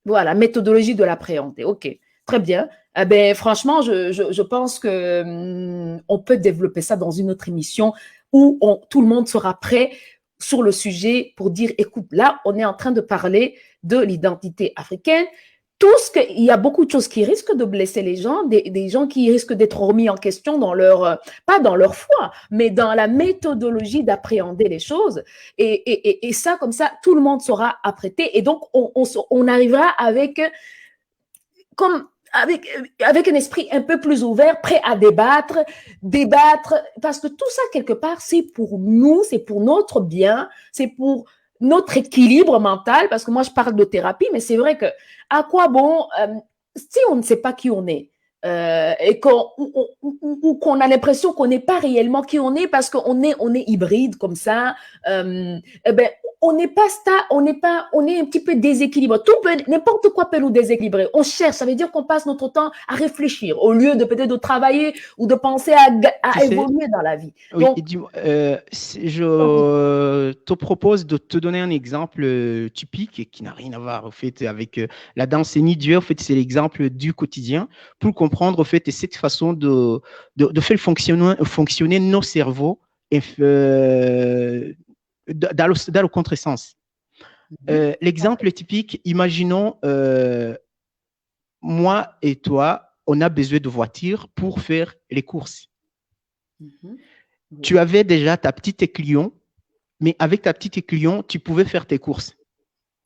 Voilà, méthodologie de l'appréhender. OK, très bien. Eh ben, franchement, je pense que on peut développer ça dans une autre émission où tout le monde sera prêt sur le sujet pour dire, écoute, là, on est en train de parler de l'identité africaine. Il y a beaucoup de choses qui risquent de blesser les gens, des gens qui risquent d'être remis en question dans leur, pas dans leur foi, mais dans la méthodologie d'appréhender les choses. Et ça, comme ça, tout le monde sera apprêté. Et donc, on arrivera avec, comme, avec un esprit un peu plus ouvert, prêt à débattre, parce que tout ça, quelque part, c'est pour nous, c'est pour notre bien, c'est pour notre équilibre mental, parce que moi, je parle de thérapie, mais c'est vrai que à quoi bon, si on ne sait pas qui on est, et qu'on a l'impression qu'on n'est pas réellement qui on est parce qu'on est hybride comme ça, eh ben, on n'est pas on est un petit peu déséquilibré. N'importe quoi peut nous déséquilibrer. On cherche, ça veut dire qu'on passe notre temps à réfléchir au lieu de peut-être de travailler ou de penser à évoluer dans la vie. Oui, Donc, je te propose de te donner un exemple typique qui n'a rien à voir au fait avec la danse ni Dieu. En fait, c'est l'exemple du quotidien pour comprendre au fait cette façon de faire fonctionner nos cerveaux dans le contresens. L'exemple typique, imaginons moi et toi, on a besoin de voiture pour faire les courses. Tu avais déjà ta petite Clio, mais avec ta petite Clio, tu pouvais faire tes courses.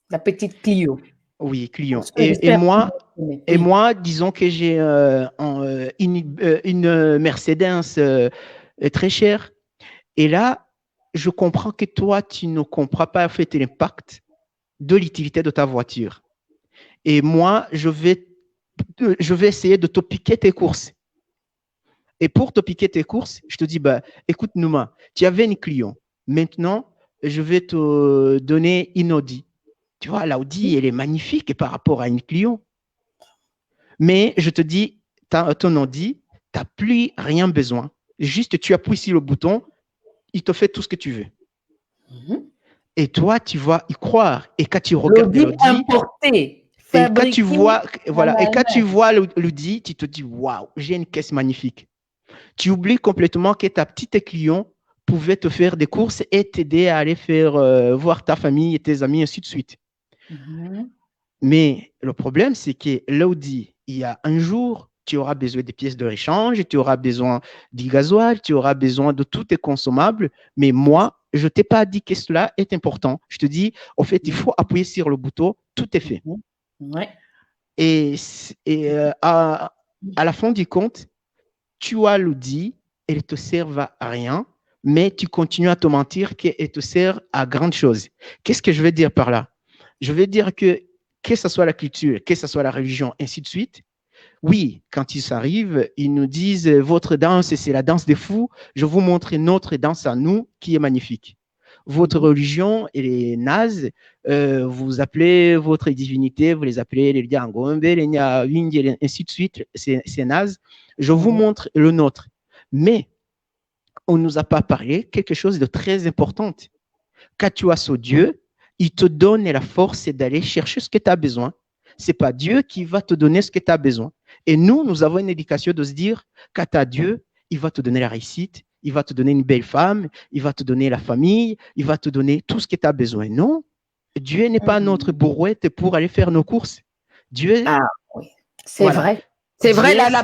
La petite Clio. Oui, Clio. Et moi, disons que j'ai une Mercedes très chère. Et là, je comprends que toi, tu ne comprends pas en fait l'impact de l'utilité de ta voiture. Et moi, je vais essayer de te piquer tes courses. Et pour te piquer tes courses, je te dis, bah, écoute, Nouma, tu avais une Clio. Maintenant, je vais te donner une Audi. Tu vois, l'Audi, elle est magnifique par rapport à une Clio. Mais je te dis, ton Audi, tu n'as plus rien besoin. Juste, tu appuies sur le bouton, il te fait tout ce que tu veux. Et toi, tu vas y croire. Et quand tu regardes l'Audi, importé, et quand tu vois, voilà, et quand tu vois l'Audi, tu te dis, waouh, j'ai une caisse magnifique. Tu oublies complètement que ta petite Clio pouvait te faire des courses et t'aider à aller faire voir ta famille et tes amis, ainsi de suite. Mais le problème, c'est que l'Audi, il y a un jour, tu auras besoin des pièces de rechange, tu auras besoin du gasoil, tu auras besoin de tout tes consommables. Mais moi, je ne t'ai pas dit que cela est important. Je te dis, en fait, il faut appuyer sur le bouton, tout est fait. Ouais. Et à la fin du compte, tu as l'Audi, elle ne te sert à rien, mais tu continues à te mentir qu'elle te sert à grande chose. Qu'est-ce que je veux dire par là? Je veux dire que ce soit la culture, que ce soit la religion, ainsi de suite, oui, quand ils arrivent, ils nous disent votre danse, c'est la danse des fous. Je vous montre notre danse à nous qui est magnifique. Votre religion, elle est naze. Vous appelez votre divinité, vous les appelez les Diangombe, les Nyawindi, ainsi de suite. C'est naze. Je vous montre le nôtre. Mais on ne nous a pas parlé quelque chose de très important. Quand tu as ce Dieu, il te donne la force d'aller chercher ce que tu as besoin. Ce n'est pas Dieu qui va te donner ce que tu as besoin. Et nous avons une éducation de se dire, quand tu as Dieu, il va te donner la réussite, il va te donner une belle femme, il va te donner la famille, il va te donner tout ce que tu as besoin. Non, Dieu n'est pas notre bourrouette pour aller faire nos courses. Dieu, oui, c'est vrai. C'est vrai, là,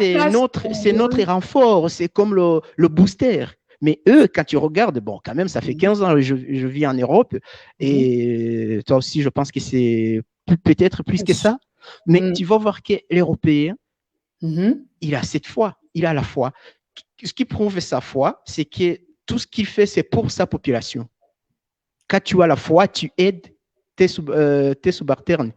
c'est notre renfort, c'est comme le booster. Mais eux, quand tu regardes, bon, quand même, ça fait 15 ans que je vis en Europe et toi aussi, je pense que c'est peut-être plus que ça. Mais tu vas voir que l'Européen, il a cette foi, il a la foi. Ce qui prouve sa foi, c'est que tout ce qu'il fait, c'est pour sa population. Quand tu as la foi, tu aides tes subalternes.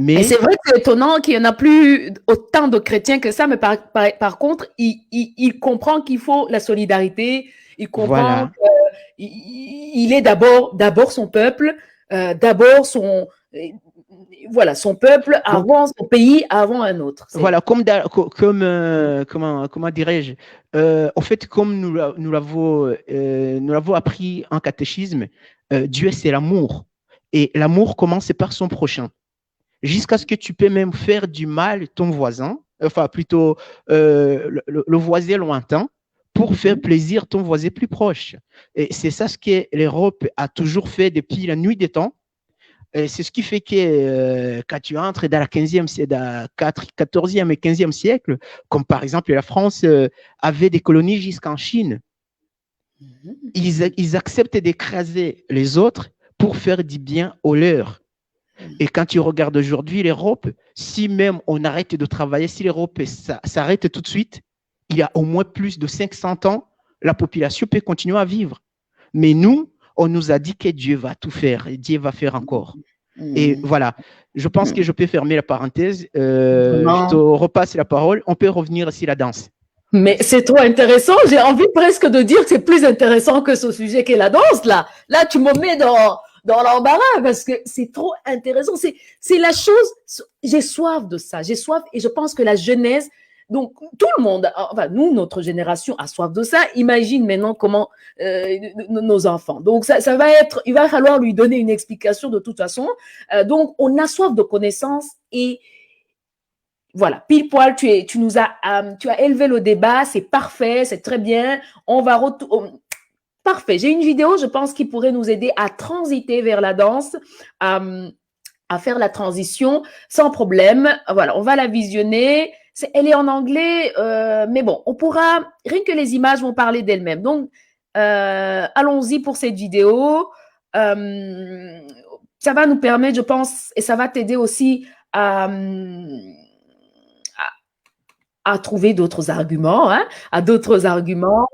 Et c'est vrai que c'est étonnant qu'il n'y en a plus autant de chrétiens que ça, mais par contre, il comprend qu'il faut la solidarité, il comprend qu'il est d'abord son peuple, d'abord voilà, son peuple avant son pays, avant un autre. Voilà, comment dirais-je, en fait, comme nous l'avons appris en catéchisme, Dieu c'est l'amour. Et l'amour commence par son prochain. Jusqu'à ce que tu peux même faire du mal ton voisin, enfin plutôt le voisin lointain, pour faire plaisir ton voisin plus proche. Et c'est ça ce que l'Europe a toujours fait depuis la nuit des temps. Et c'est ce qui fait que quand tu entres dans la 14e et 15e siècle, comme par exemple la France avait des colonies jusqu'en Chine, ils acceptent d'écraser les autres pour faire du bien aux leurs. Et quand tu regardes aujourd'hui l'Europe, si même on arrête de travailler, si l'Europe s'arrête tout de suite, il y a au moins plus de 500 ans, la population peut continuer à vivre. Mais nous, on nous a dit que Dieu va tout faire et Dieu va faire encore. Et voilà, je pense que je peux fermer la parenthèse. Je te repasse la parole. On peut revenir sur la danse. Mais c'est trop intéressant. J'ai envie presque de dire que c'est plus intéressant que ce sujet qu'est la danse, là. Là, tu me mets dans l'embarras parce que c'est trop intéressant. C'est la chose, j'ai soif de ça. J'ai soif et je pense que la jeunesse, donc tout le monde, enfin nous, notre génération a soif de ça. Imagine maintenant comment nos enfants. Donc ça va être, il va falloir lui donner une explication de toute façon. Donc on a soif de connaissances et voilà, pile poil, tu as élevé le débat, c'est parfait, c'est très bien. On va parfait. J'ai une vidéo, je pense, qui pourrait nous aider à transiter vers la danse, à faire la transition sans problème. Voilà, on va la visionner. Elle est en anglais, mais bon, on pourra, rien que les images vont parler d'elles-mêmes. Donc, allons-y pour cette vidéo. Ça va nous permettre, je pense, et ça va t'aider aussi à trouver d'autres arguments, hein, à d'autres arguments.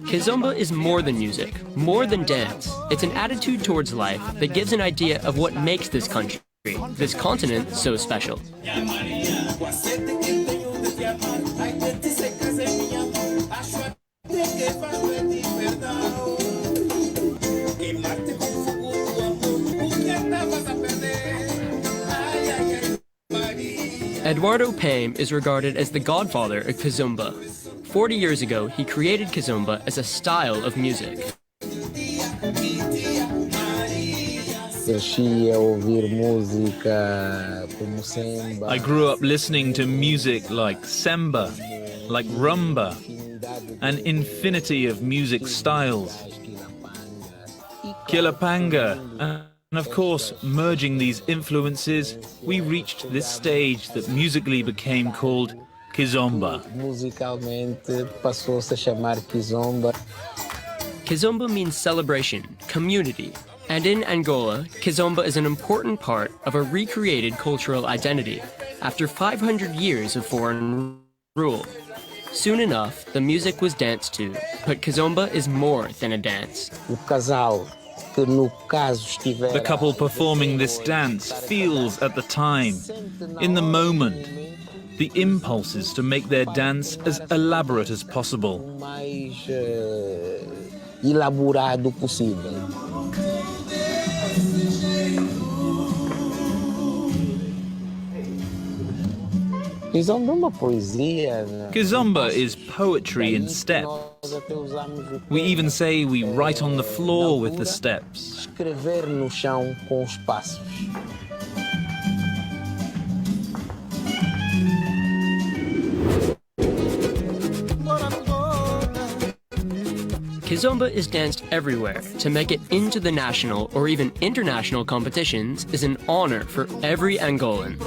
Kizomba is more than music, more than dance. It's an attitude towards life that gives an idea of what makes this country, this continent, so special. Eduardo Paim is regarded as the godfather of Kizomba. 40 years ago, he created Kizomba as a style of music. I grew up listening to music like semba, like rumba, an infinity of music styles. Kilapanga, and of course, merging these influences, we reached this stage that musically became called Kizomba. Musicalmente passou-se a chamar Kizomba. Kizomba means celebration, community, and in Angola, Kizomba is an important part of a recreated cultural identity after 500 years of foreign rule. Soon enough, the music was danced to, but Kizomba is more than a dance. The couple performing this dance feels at the time, in the moment, the impulses to make their dance as elaborate as possible. Elaborado possível. Kizomba is poetry in steps. We even say we write on the floor with the steps. Escrever no chão com os passos. Kizomba is danced everywhere. To make it into the national or even international competitions is an honor for every Angolan.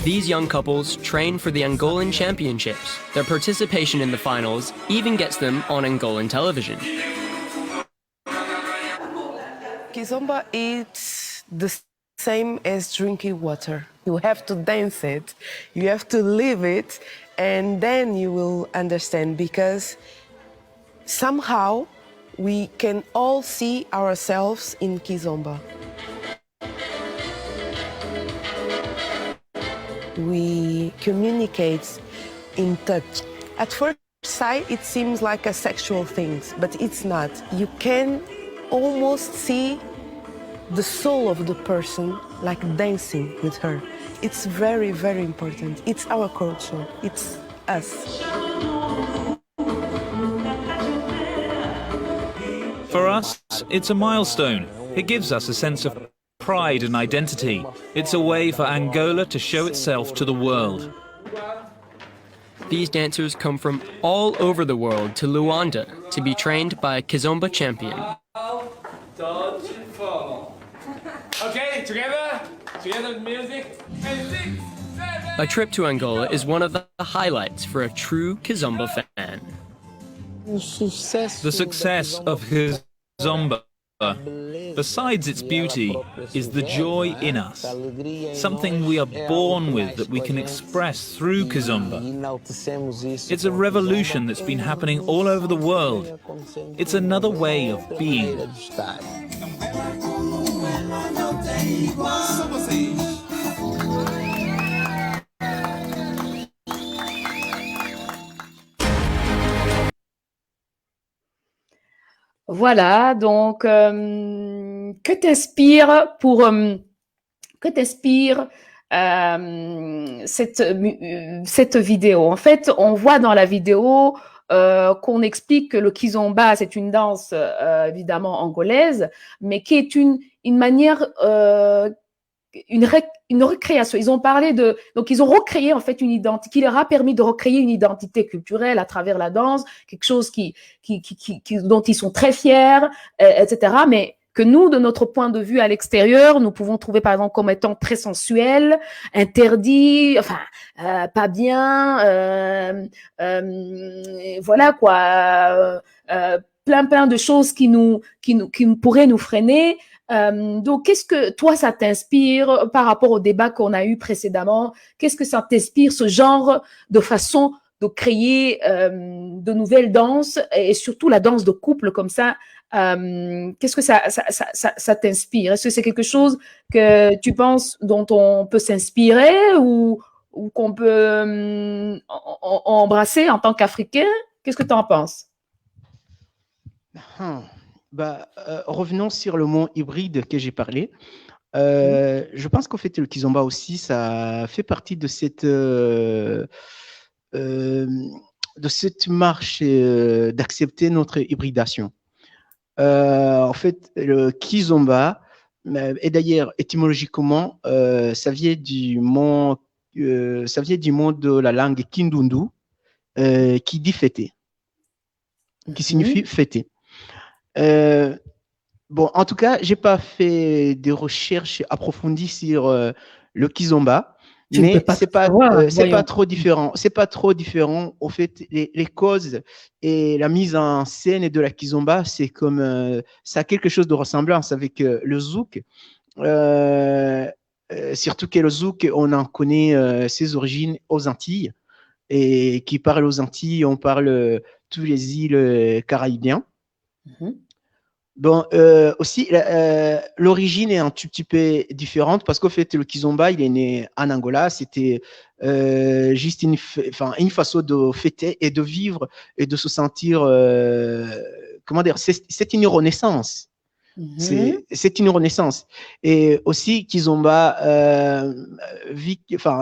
These young couples train for the Angolan Championships. Their participation in the finals even gets them on Angolan television. Kizomba is the same as drinking water. You have to dance it, you have to live it, and then you will understand, because somehow we can all see ourselves in Kizomba. We communicate in touch. At first sight, it seems like a sexual thing, but it's not. You can almost see the soul of the person like dancing with her. It's very, very important. It's our culture. It's us. For us, it's a milestone. It gives us a sense of pride and identity. It's a way for Angola to show itself to the world. These dancers come from all over the world to Luanda to be trained by a Kizomba champion. Okay, together with music. And 6, 7. A trip to Angola is one of the highlights for a true Kizomba fan. The success of Kizomba, besides its beauty, is the joy in us. Something we are born with that we can express through Kizomba. It's a revolution that's been happening all over the world. It's another way of being. Voilà, donc que t'inspire cette vidéo? En fait, on voit dans la vidéo qu'on explique que le kizomba, c'est une danse évidemment angolaise, mais qui est une manière, une recréation. Ils ont parlé donc ils ont recréé en fait une identité, qui leur a permis de recréer une identité culturelle à travers la danse, quelque chose dont ils sont très fiers, etc. Mais que nous, de notre point de vue à l'extérieur, nous pouvons trouver par exemple comme étant très sensuel, interdit, enfin pas bien, voilà quoi, plein de choses qui pourraient nous freiner. Donc, qu'est-ce que toi ça t'inspire par rapport au débat qu'on a eu précédemment? Qu'est-ce que ça t'inspire, ce genre de façon de créer de nouvelles danses et surtout la danse de couple comme ça? Qu'est-ce que ça t'inspire? Est-ce que c'est quelque chose que tu penses dont on peut s'inspirer ou qu'on peut embrasser en tant qu'Africain? Qu'est-ce que tu en penses? Revenons sur le mot hybride que j'ai parlé. Je pense qu'en fait, le kizomba aussi, ça fait partie de cette marche d'accepter notre hybridation. En fait, le kizomba, et d'ailleurs, étymologiquement, ça vient du mot de la langue kindundu, qui dit fêter, qui signifie fêter. Bon, en tout cas, j'ai pas fait des recherches approfondies sur le kizomba, mais c'est pas trop différent. C'est pas trop différent. Au fait, les causes et la mise en scène de la kizomba, c'est comme ça a quelque chose de ressemblance avec le zouk. Surtout que le zouk, on en connaît ses origines aux Antilles, et qui parle aux Antilles, on parle tous les îles caraïbiennes. Bon, aussi, l'origine est un tout petit peu différente parce qu'au fait, le kizomba, il est né en Angola. C'était juste une façon de fêter et de vivre et de se sentir, comment dire, c'est une renaissance. C'est une renaissance. Et aussi, kizomba,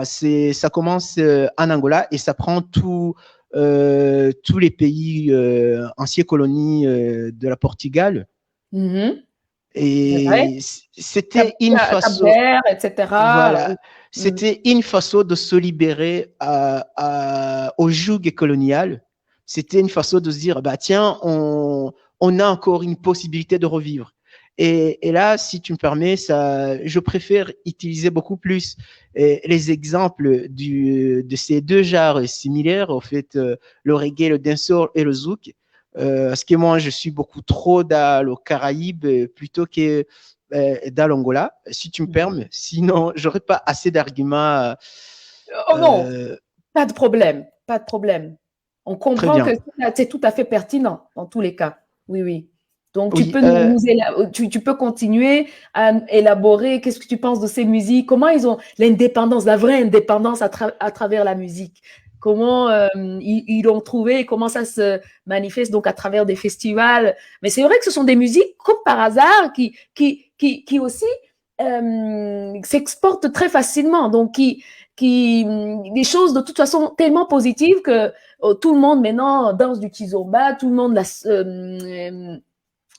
ça commence en Angola et ça prend tous les pays anciennes colonies de la Portugal. Et c'était une façon, etc. Voilà, c'était une façon de se libérer au joug colonial. C'était une façon de se dire, bah tiens, on a encore une possibilité de revivre. Et là, si tu me permets, je préfère utiliser beaucoup plus les exemples de ces deux genres similaires, en fait, le reggae, le dancehall et le zouk. Parce que moi, je suis beaucoup trop dans le Caraïbe plutôt que dans l'Angola, si tu me permets. Sinon, j'aurais pas assez d'arguments. Oh non, pas de problème, pas de problème. On comprend que c'est tout à fait pertinent dans tous les cas. Oui, oui. Donc, Oui, tu peux continuer à élaborer qu'est-ce que tu penses de ces musiques, comment ils ont l'indépendance, la vraie indépendance à travers la musique, comment ils l'ont trouvé, comment ça se manifeste donc à travers des festivals. Mais c'est vrai que ce sont des musiques, comme par hasard, qui aussi s'exportent très facilement, donc des choses de toute façon tellement positives que tout le monde maintenant danse du kizomba, tout le monde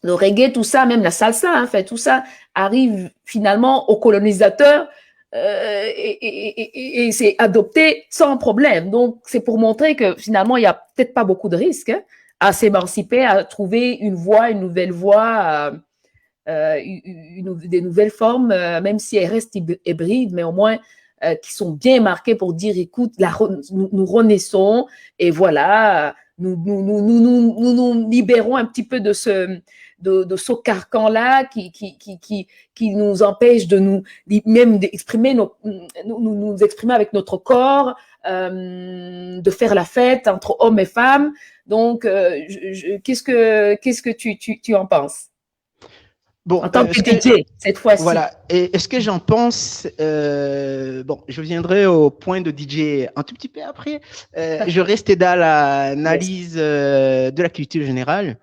le reggae, tout ça, même la salsa, hein, fait, tout ça arrive finalement aux colonisateurs et c'est adopté sans problème. Donc, c'est pour montrer que finalement, il n'y a peut-être pas beaucoup de risques hein, à s'émanciper, à trouver une voie, une nouvelle voie, des nouvelles formes, même si elles restent hybrides, mais au moins qui sont bien marquées pour dire, écoute, nous renaissons et voilà, nous libérons un petit peu de ce carcan-là qui nous empêche de même d'exprimer nous exprimer avec notre corps, de faire la fête entre hommes et femmes. Donc, qu'est-ce que tu en penses? Bon, En tant que DJ, cette fois-ci. Voilà. Et est-ce que j'en pense bon, je viendrai au point de DJ un tout petit peu après. Je restais dans l'analyse de la culture générale.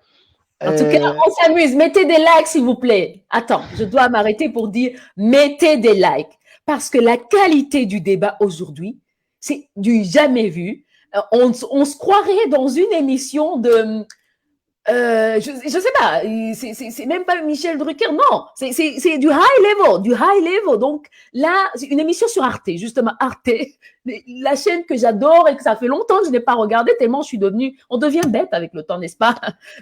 En tout cas, on s'amuse. Mettez des likes, s'il vous plaît. Attends, je dois m'arrêter pour dire mettez des likes. Parce que la qualité du débat aujourd'hui, c'est du jamais vu. On se croirait dans une émission de... je sais pas, c'est même pas Michel Drucker, non, c'est du high level. Donc là, c'est une émission sur Arte, justement, Arte, la chaîne que j'adore et que ça fait longtemps que je n'ai pas regardé tellement on devient bête avec le temps, n'est-ce pas?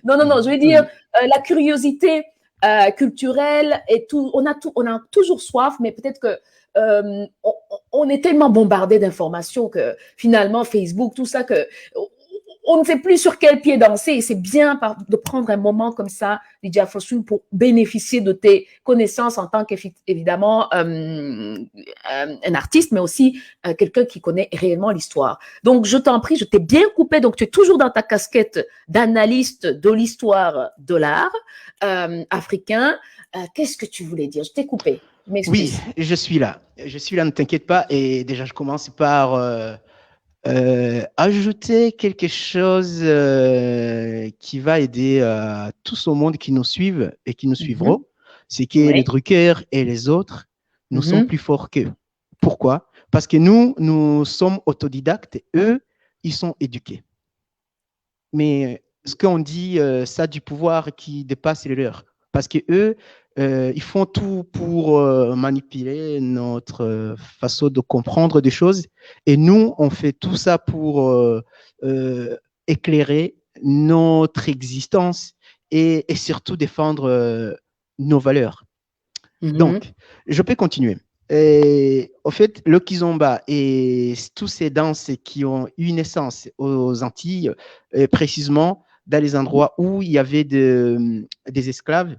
Non, je veux dire, la curiosité culturelle et tout, on a toujours soif, mais peut-être que on est tellement bombardé d'informations que finalement Facebook, tout ça, que on ne sait plus sur quel pied danser et c'est bien de prendre un moment comme ça, DJ Afro Swing, pour bénéficier de tes connaissances en tant qu'évidemment un artiste, mais aussi quelqu'un qui connaît réellement l'histoire. Donc, je t'en prie, je t'ai bien coupé. Donc, tu es toujours dans ta casquette d'analyste de l'histoire de l'art africain. Qu'est-ce que tu voulais dire? Je t'ai coupé. Oui, je suis là. Ne t'inquiète pas. Et déjà, je commence par... ajouter quelque chose qui va aider tout ce monde qui nous suivent et qui nous suivront, c'est que les Drucker et les autres, nous sommes plus forts qu'eux. Pourquoi? Parce que nous sommes autodidactes et eux, ils sont éduqués. Mais ce qu'on dit, ça a du pouvoir qui dépasse les leurs. Parce que eux, ils font tout pour manipuler notre façon de comprendre des choses. Et nous, on fait tout ça pour éclairer notre existence et surtout défendre nos valeurs. Donc, je peux continuer. En fait, le kizomba et toutes ces danses qui ont eu naissance aux Antilles, précisément dans les endroits où il y avait des esclaves,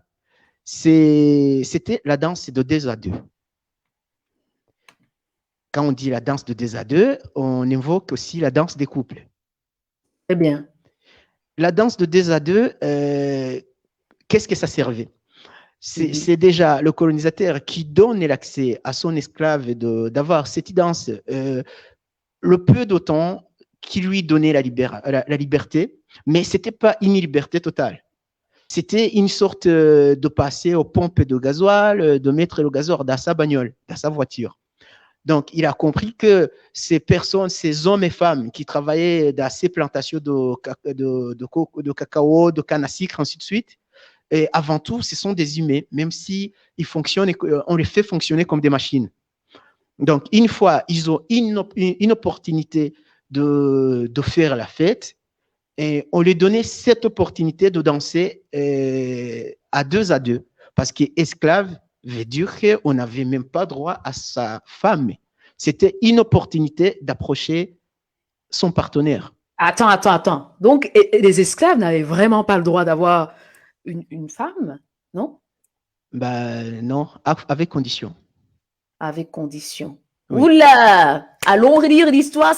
c'était la danse de 2 à 2. Quand on dit la danse de 2 à 2, on invoque aussi la danse des couples. Très bien. La danse de 2 à 2, qu'est-ce que ça servait? C'est déjà le colonisateur qui donne l'accès à son esclave d'avoir cette danse le peu de temps qui lui donnait la liberté, mais ce n'était pas une liberté totale. C'était une sorte de passer aux pompes de gasoil, de mettre le gasoil dans sa bagnole, dans sa voiture. Donc, il a compris que ces personnes, ces hommes et femmes qui travaillaient dans ces plantations de cacao, de canne à sucre, ainsi de suite, et avant tout, ce sont des humains, même si ils fonctionnent, on les fait fonctionner comme des machines. Donc, une fois, ils ont une opportunité de faire la fête, et on lui donnait cette opportunité de danser à 2 à 2. Parce qu'esclave veut dire qu'on n'avait même pas droit à sa femme. C'était une opportunité d'approcher son partenaire. Attends. Donc, les esclaves n'avaient vraiment pas le droit d'avoir une femme, non? Non, avec condition. Avec condition. Oui. Oula! Allons relire l'histoire,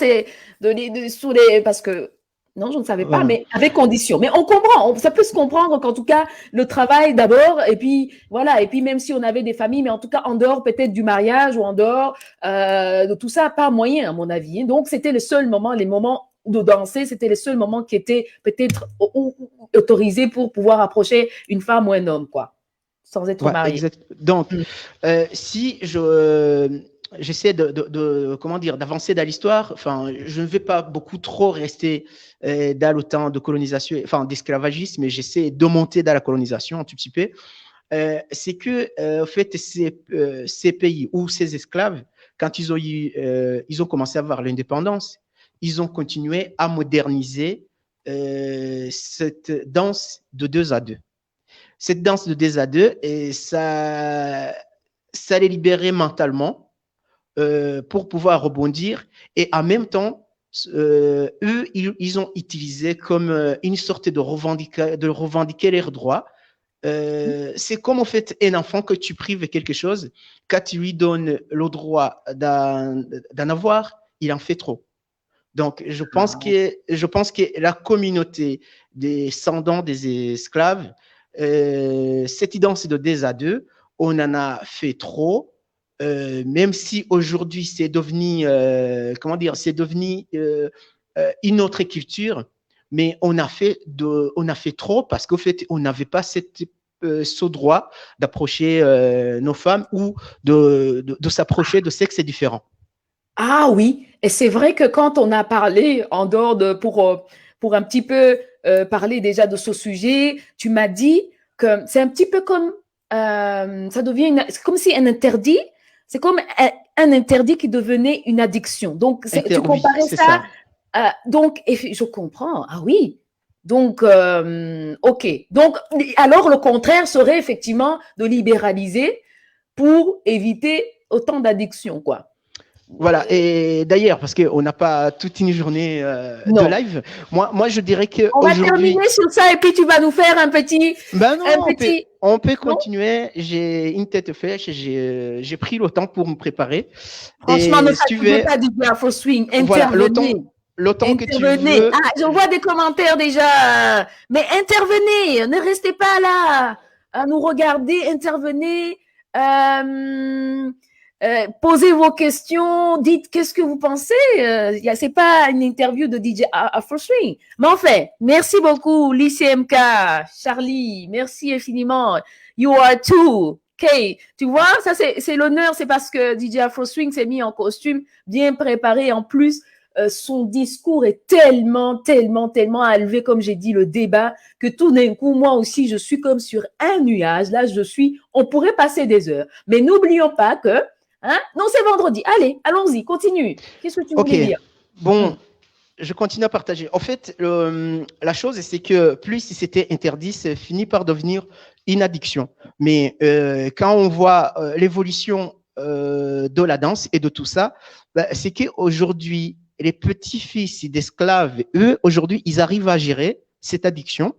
parce que Non, je ne savais pas, Voilà. mais avec condition. Mais on comprend, ça peut se comprendre qu'en tout cas, le travail d'abord, et puis voilà, et puis même si on avait des familles, mais en tout cas en dehors peut-être du mariage ou en dehors de tout ça, pas moyen à mon avis. Donc c'était le seul moment, les moments de danser, c'était les seuls moments qui étaient peut-être autorisés pour pouvoir approcher une femme ou un homme, quoi, sans être Ouais, marié. exact. Donc, Mm. si j'essaie comment dire, d'avancer dans l'histoire, enfin, je ne vais pas beaucoup trop rester dans le temps de colonisation, enfin, d'esclavagisme, mais j'essaie de monter dans la colonisation un tout petit peu. C'est que, en fait, ces pays ou ces esclaves, quand ils ont commencé à avoir l'indépendance, ils ont continué à moderniser cette danse de 2 à 2. Cette danse de 2 à 2, et ça les libérait mentalement pour pouvoir rebondir. Et en même temps, eux, ils ont utilisé comme une sorte de revendiquer leurs droits. C'est comme en fait un enfant que tu prives de quelque chose, quand tu lui donnes le droit d'en avoir, il en fait trop. Donc, je pense que la communauté des descendants des esclaves, cette danse de 2 à 2, on en a fait trop, même si aujourd'hui c'est devenu, comment dire, c'est devenu une autre culture, mais on a fait trop parce qu'au fait, on n'avait pas ce droit d'approcher nos femmes ou de s'approcher de sexes différents. Ah oui, et c'est vrai que quand on a parlé en dehors pour un petit peu parler déjà de ce sujet, tu m'as dit que c'est un petit peu comme ça devient c'est comme si un interdit, c'est comme un interdit qui devenait une addiction. Donc tu comparais Oui, ça. Donc je comprends. Ah oui. Donc ok. Donc alors le contraire serait effectivement de libéraliser pour éviter autant d'addictions, quoi. Voilà, et d'ailleurs, parce qu'on n'a pas toute une journée de live, moi je dirais qu'aujourd'hui... On va terminer sur ça et puis tu vas nous faire un petit... Ben non, on peut continuer. J'ai une tête fraîche, j'ai pris le temps pour me préparer. Franchement, ne fatiguez pas du Afro Swing, intervenez. Voilà, le temps que tu veux. Ah, je vois des commentaires déjà. Mais intervenez, ne restez pas là à nous regarder, intervenez. Posez vos questions, dites qu'est-ce que vous pensez. C'est pas une interview de DJ Afro Swing. Mais enfin, merci beaucoup, l'ICMK, Charlie, merci infiniment. You are too. OK, tu vois, ça c'est l'honneur, c'est parce que DJ Afro Swing s'est mis en costume, bien préparé. En plus, son discours est tellement élevé, comme j'ai dit, le débat, que tout d'un coup, moi aussi, je suis comme sur un nuage. Là, on pourrait passer des heures. Mais n'oublions pas que non, c'est vendredi. Allez, allons-y, continue. Qu'est-ce que tu voulais dire? Bon, je continue à partager. En fait, la chose, c'est que plus c'était interdit, c'est fini par devenir une addiction. Mais quand on voit l'évolution de la danse et de tout ça, c'est qu'aujourd'hui, les petits-fils d'esclaves, eux, aujourd'hui, ils arrivent à gérer cette addiction.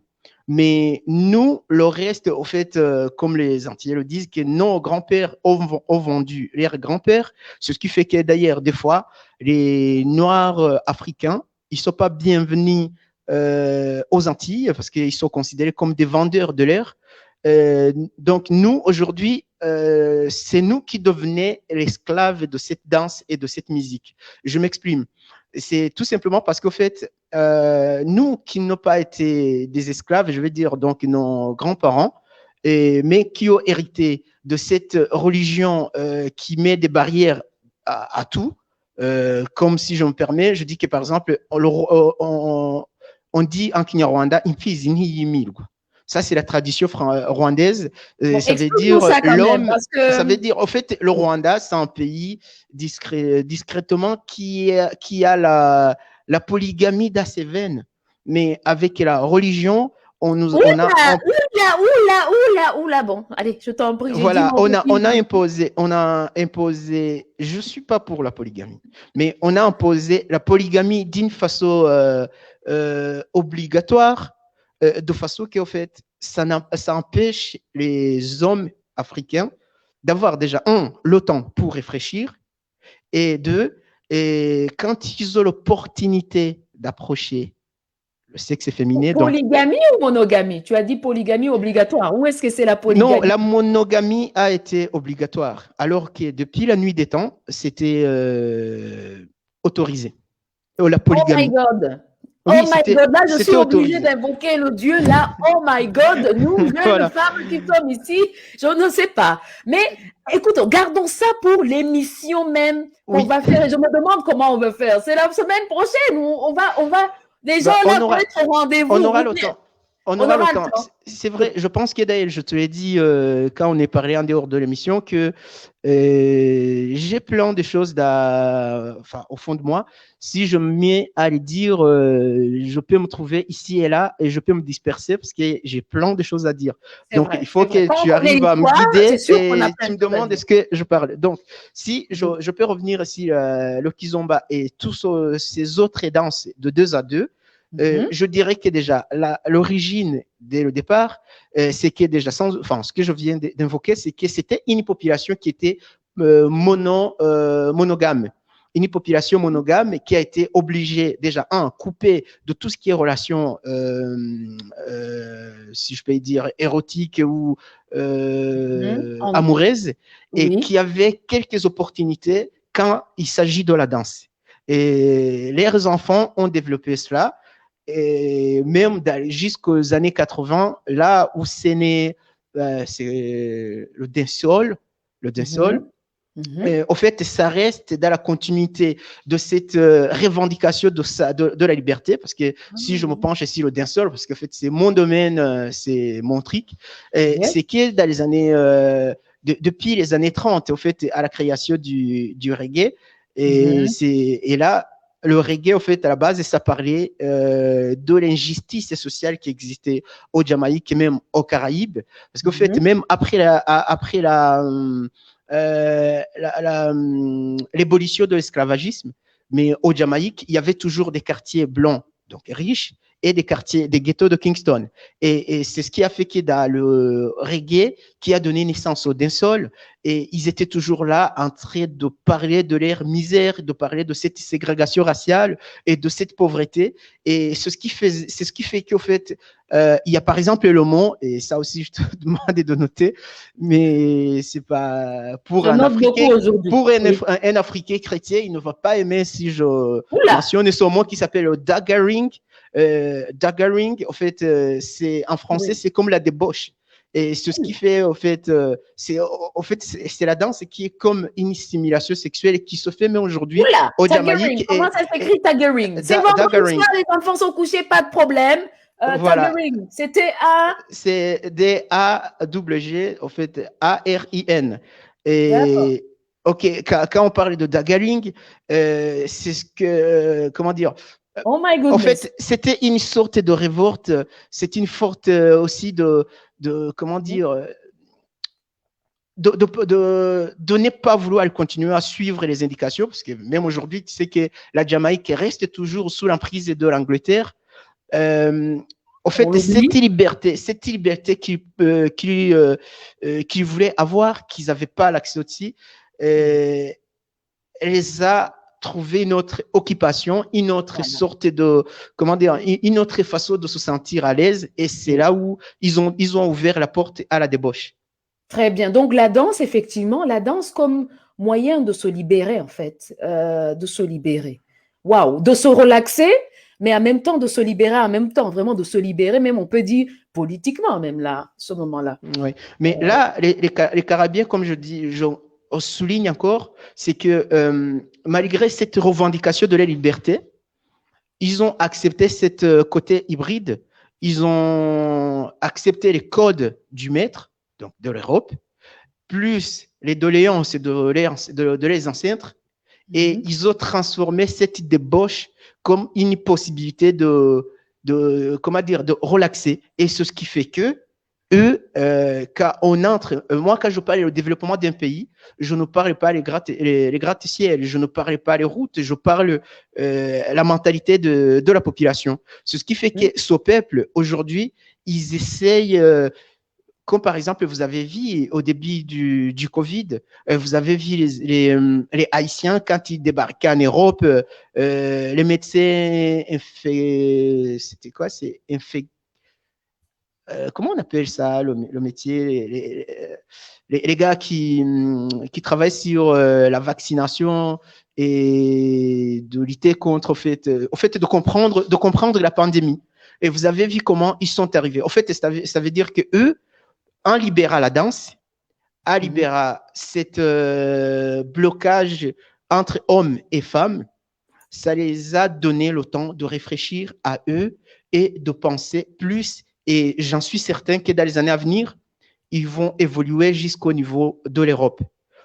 Mais nous, le reste, au fait, comme les Antillais le disent, que nos grands-pères ont vendu leurs grands-pères, ce qui fait que d'ailleurs, des fois, les Noirs africains, ils ne sont pas bienvenus aux Antilles parce qu'ils sont considérés comme des vendeurs de l'air. Donc, nous, aujourd'hui, c'est nous qui devenons l'esclave de cette danse et de cette musique. Je m'exprime. C'est tout simplement parce qu'au fait, nous qui n'avons pas été des esclaves, je veux dire donc nos grands-parents, mais qui ont hérité de cette religion qui met des barrières à tout, comme si je me permets, je dis que par exemple, on dit en Kinyarwanda, imfizi ntiyimilwa. Ça, c'est la tradition rwandaise. Ça veut dire l'homme. Ça veut dire, en fait, le Rwanda, c'est un pays discrètement qui a la polygamie dans ses veines. Mais avec la religion, on a. Oula, bon, allez, je t'en prie. Voilà, on a imposé, je ne suis pas pour la polygamie, mais on a imposé la polygamie d'une façon obligatoire. De façon qu'en fait, ça empêche les hommes africains d'avoir déjà, le temps pour réfléchir, et deux, et quand ils ont l'opportunité d'approcher le sexe féminin. Donc, Polygamie ou monogamie? Tu as dit polygamie obligatoire. Où est-ce que c'est la polygamie? non, la monogamie a été obligatoire, alors que depuis la nuit des temps, c'était autorisé. La Oh polygamie. my God. Oui, Oh my God, là, je suis c'était obligée autorisé. d'invoquer le Dieu là. Oh my God, nous, jeunes Voilà. femmes qui sommes ici, je ne sais pas. Mais écoute, gardons ça pour l'émission même qu'on Oui. va faire. Et je me demande comment on va faire. C'est la semaine prochaine où on va des gens Bah, là pour être au rendez-vous. On aura Vous le venez- temps. On On aura aura le le temps. temps. C'est vrai, je pense qu'Edaël, je te l'ai dit quand on est parlé en dehors de l'émission, que j'ai plein de choses au fond de moi. Si je me mets à les dire, je peux me trouver ici et là et je peux me disperser parce que j'ai plein de choses à dire. C'est Donc, vrai, il faut c'est vrai. que Quand tu on connaît arrives à me l'histoire, guider c'est sûr qu'on a et plein tu me de choses à demandes dire. est-ce que je parle. Donc, si je peux revenir ici, le kizomba et tous ces autres danses de 2 à 2, je dirais que déjà, l'origine dès le départ, c'est que déjà, ce que je viens d'invoquer, c'est que c'était une population qui était monogame. Une population monogame qui a été obligée, déjà, coupée de tout ce qui est relation, si je peux dire, érotique ou amoureuse, et Oui. qui avait quelques opportunités quand il s'agit de la danse. Et leurs enfants ont développé cela. Et même jusqu'aux années 80, là où c'est né, c'est le dancehall. Le dancehall. En fait, ça reste dans la continuité de cette revendication de la liberté, parce que si je me penche ici le dancehall, parce qu'en fait, c'est mon domaine, c'est mon truc, c'est que dans les années, depuis les années 30, en fait, à la création du reggae, et là, le reggae, en fait, à la base, ça parlait de l'injustice sociale qui existait au Jamaïque et même aux Caraïbes. Parce qu'en fait, même après l'ébolition de l'esclavagisme, mais au Jamaïque, il y avait toujours des quartiers blancs, donc riches, et des ghettos de Kingston. Et c'est ce qui a fait que dans le reggae, qui a donné naissance au dancehall, et ils étaient toujours là en train de parler de leur misère, de parler de cette ségrégation raciale et de cette pauvreté. Et c'est ce qui fait qu'au fait, il y a par exemple le mot, et ça aussi je te demande de noter, mais c'est pas pour un Africain, pour un Africain chrétien, il ne va pas aimer si je mentionne ce mot qui s'appelle le daggering. Daggering, en fait, c'est en français, c'est comme la débauche. Et c'est ce qui fait, en fait, c'est la danse qui est comme une stimulation sexuelle qui se fait même aujourd'hui au Jamaïque. Comment ça s'écrit taggering? C'est vendredi soir, les enfants sont couchés, pas de problème. Voilà. Taggering, c'était A. C'est D-A-W-G, en fait, A-R-I-N. Et ok, quand on parle de daggering, c'est ce que, comment dire? Oh my goodness. En fait, c'était une sorte de révolte. C'est une sorte aussi de comment dire, de ne pas vouloir continuer à suivre les indications, parce que même aujourd'hui, tu sais que la Jamaïque reste toujours sous l'emprise de l'Angleterre. En fait, cette liberté qu'ils voulaient avoir, qu'ils n'avaient pas l'accès aussi, elle les a trouvé une autre occupation, une autre sorte de, comment dire, une autre façon de se sentir à l'aise, et c'est là où ils ont ouvert la porte à la débauche. Très bien. Donc la danse, effectivement, la danse comme moyen de se libérer, en fait, de se libérer. Waouh, de se relaxer, mais en même temps de se libérer, en même temps vraiment de se libérer, même on peut dire politiquement même là, ce moment-là. Oui, mais là, les Carabiens, comme je dis, on souligne encore, c'est que malgré cette revendication de la liberté, ils ont accepté cette côté hybride, ils ont accepté les codes du maître, donc de l'Europe, plus les doléances de les ancêtres, et ils ont transformé cette débauche comme une possibilité de relaxer. Et c'est ce qui fait que eux, quand on entre, moi, quand je parle du développement d'un pays, je ne parle pas les gratte-ciel, je ne parle pas les routes, je parle la mentalité de la population. C'est ce qui fait que ce peuple, aujourd'hui, ils essayent comme par exemple, vous avez vu au début du Covid, vous avez vu les Haïtiens quand ils débarquaient en Europe, les médecins, c'était quoi? Comment on appelle ça, le métier? Les gars qui travaillent sur la vaccination et de lutter contre, au fait de comprendre la pandémie. Et vous avez vu comment ils sont arrivés. En fait, ça veut dire que eux, en libérant la danse, en libérant cet blocage entre hommes et femmes, ça les a donné le temps de réfléchir à eux et de penser plus. Et j'en suis certain que dans les années à venir, ils vont évoluer jusqu'au niveau de l'Europe.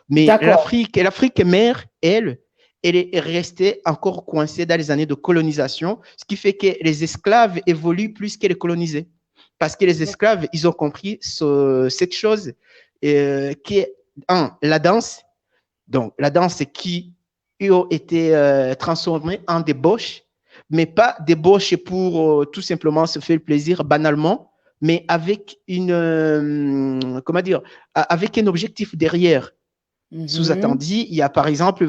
Mais l'Afrique mère, elle est restée encore coincée dans les années de colonisation, ce qui fait que les esclaves évoluent plus que les colonisés. Parce que les esclaves, ils ont compris cette chose qui est, la danse. Donc, la danse qui a été transformée en débauche, mais pas débauche pour tout simplement se faire plaisir banalement, mais avec avec un objectif derrière. Sous-attendu, il y a par exemple,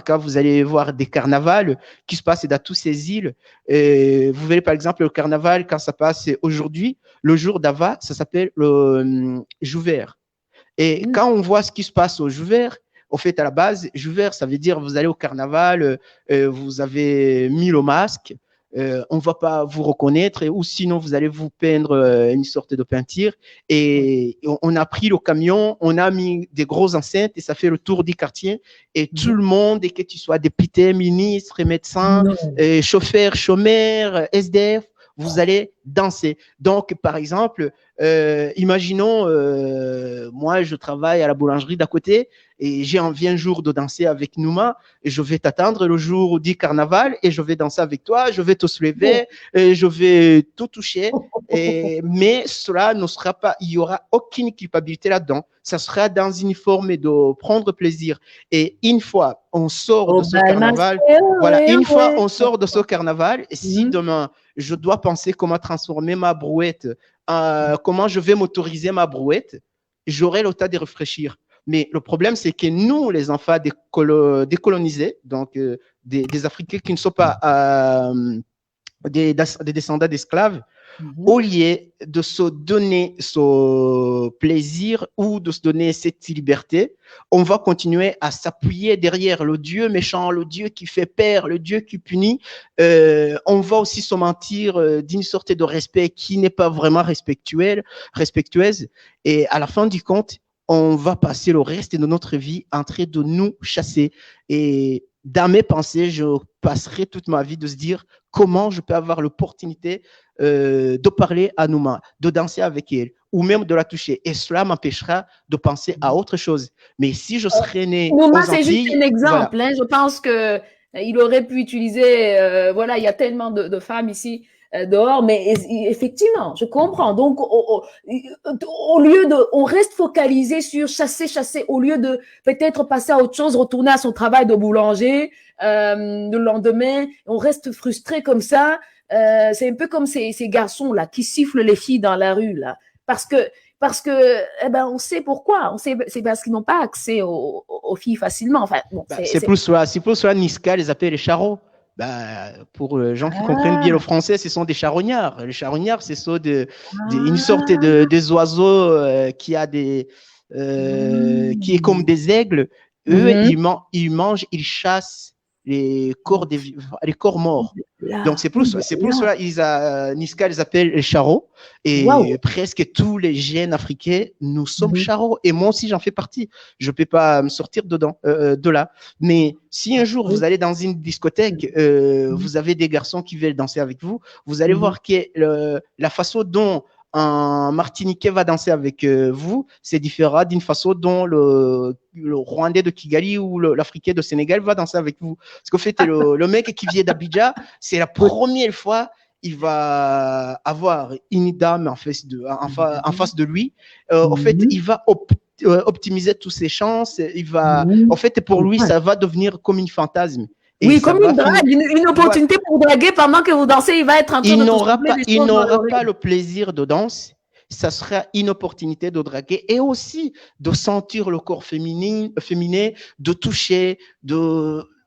quand vous allez voir des carnavals qui se passent dans toutes ces îles, vous verrez par exemple le carnaval quand ça passe aujourd'hui, le jour d'Ava, ça s'appelle le Jouvert. Et quand on voit ce qui se passe au Jouvert, au fait à la base, Jouvert, ça veut dire vous allez au carnaval, vous avez mis le masque, on ne va pas vous reconnaître, ou sinon vous allez vous peindre une sorte de peinture. Et on a pris le camion, on a mis des grosses enceintes et ça fait le tour du quartier. Et tout le monde, et que tu sois député, ministre, médecin, chauffeur, chômeur, SDF, vous allez danser. Donc, par exemple, imaginons, moi, je travaille à la boulangerie d'à côté et j'ai envie un jour de danser avec Nouma et je vais t'attendre le jour du carnaval et je vais danser avec toi, je vais te soulever et je vais tout toucher. Mais cela ne sera pas, il n'y aura aucune culpabilité là-dedans. Ça sera dans une forme de prendre plaisir. Et une fois on sort de ce carnaval, une fois on sort de ce carnaval, et si demain je dois penser comment transformer ma brouette, comment je vais m'autoriser ma brouette, j'aurai le temps de réfléchir. Mais le problème, c'est que nous, les enfants décolonisés, donc des Africains qui ne sont pas des descendants d'esclaves, au lieu de se donner ce plaisir ou de se donner cette liberté, on va continuer à s'appuyer derrière le Dieu méchant, le Dieu qui fait peur, le Dieu qui punit. On va aussi se mentir d'une sorte de respect qui n'est pas vraiment respectueuse. Et à la fin du compte, on va passer le reste de notre vie en train de nous chasser. Et dans mes pensées, je passerai toute ma vie de se dire comment je peux avoir l'opportunité de parler à Nouma, de danser avec elle, ou même de la toucher. Et cela m'empêchera de penser à autre chose. Mais si je serais né Nouma, c'est juste un exemple. Voilà. Je pense qu'il aurait pu utiliser, il y a tellement de femmes ici dehors, mais effectivement, je comprends. Donc, au lieu on reste focalisé sur chasser, au lieu de peut-être passer à autre chose, retourner à son travail de boulanger le lendemain, on reste frustré comme ça. C'est un peu comme ces garçons là qui sifflent les filles dans la rue là, parce que on sait pourquoi. C'est parce qu'ils n'ont pas accès aux filles facilement. Enfin, c'est plus cela Niska les appelle les charros. Pour les gens qui comprennent bien le français, ce sont des charognards. Les charognards, ce sont une sorte des oiseaux qui est comme des aigles. Eux, ils mangent, ils chassent les corps morts. Donc c'est pour cela Niska les appelle les charros. Et presque tous les jeunes africains, nous sommes charros. Et moi aussi, j'en fais partie. Je ne peux pas me sortir de là. Mais si un jour vous allez dans une discothèque, vous avez des garçons qui veulent danser avec vous, vous allez voir que la façon dont un Martiniquais va danser avec vous, c'est différent d'une façon dont le Rwandais de Kigali ou l'Africain de Sénégal va danser avec vous. Parce qu'en fait, le mec qui vient d'Abidjan, c'est la première fois il va avoir une dame en face de lui. En fait, il va optimiser toutes ses chances. En fait, pour lui, ça va devenir comme une fantasme. Et comme une drague, une opportunité pour draguer pendant que vous dansez, il va être en train il n'aura pas le plaisir de danse ça sera une opportunité de draguer et aussi de sentir le corps féminin, de toucher,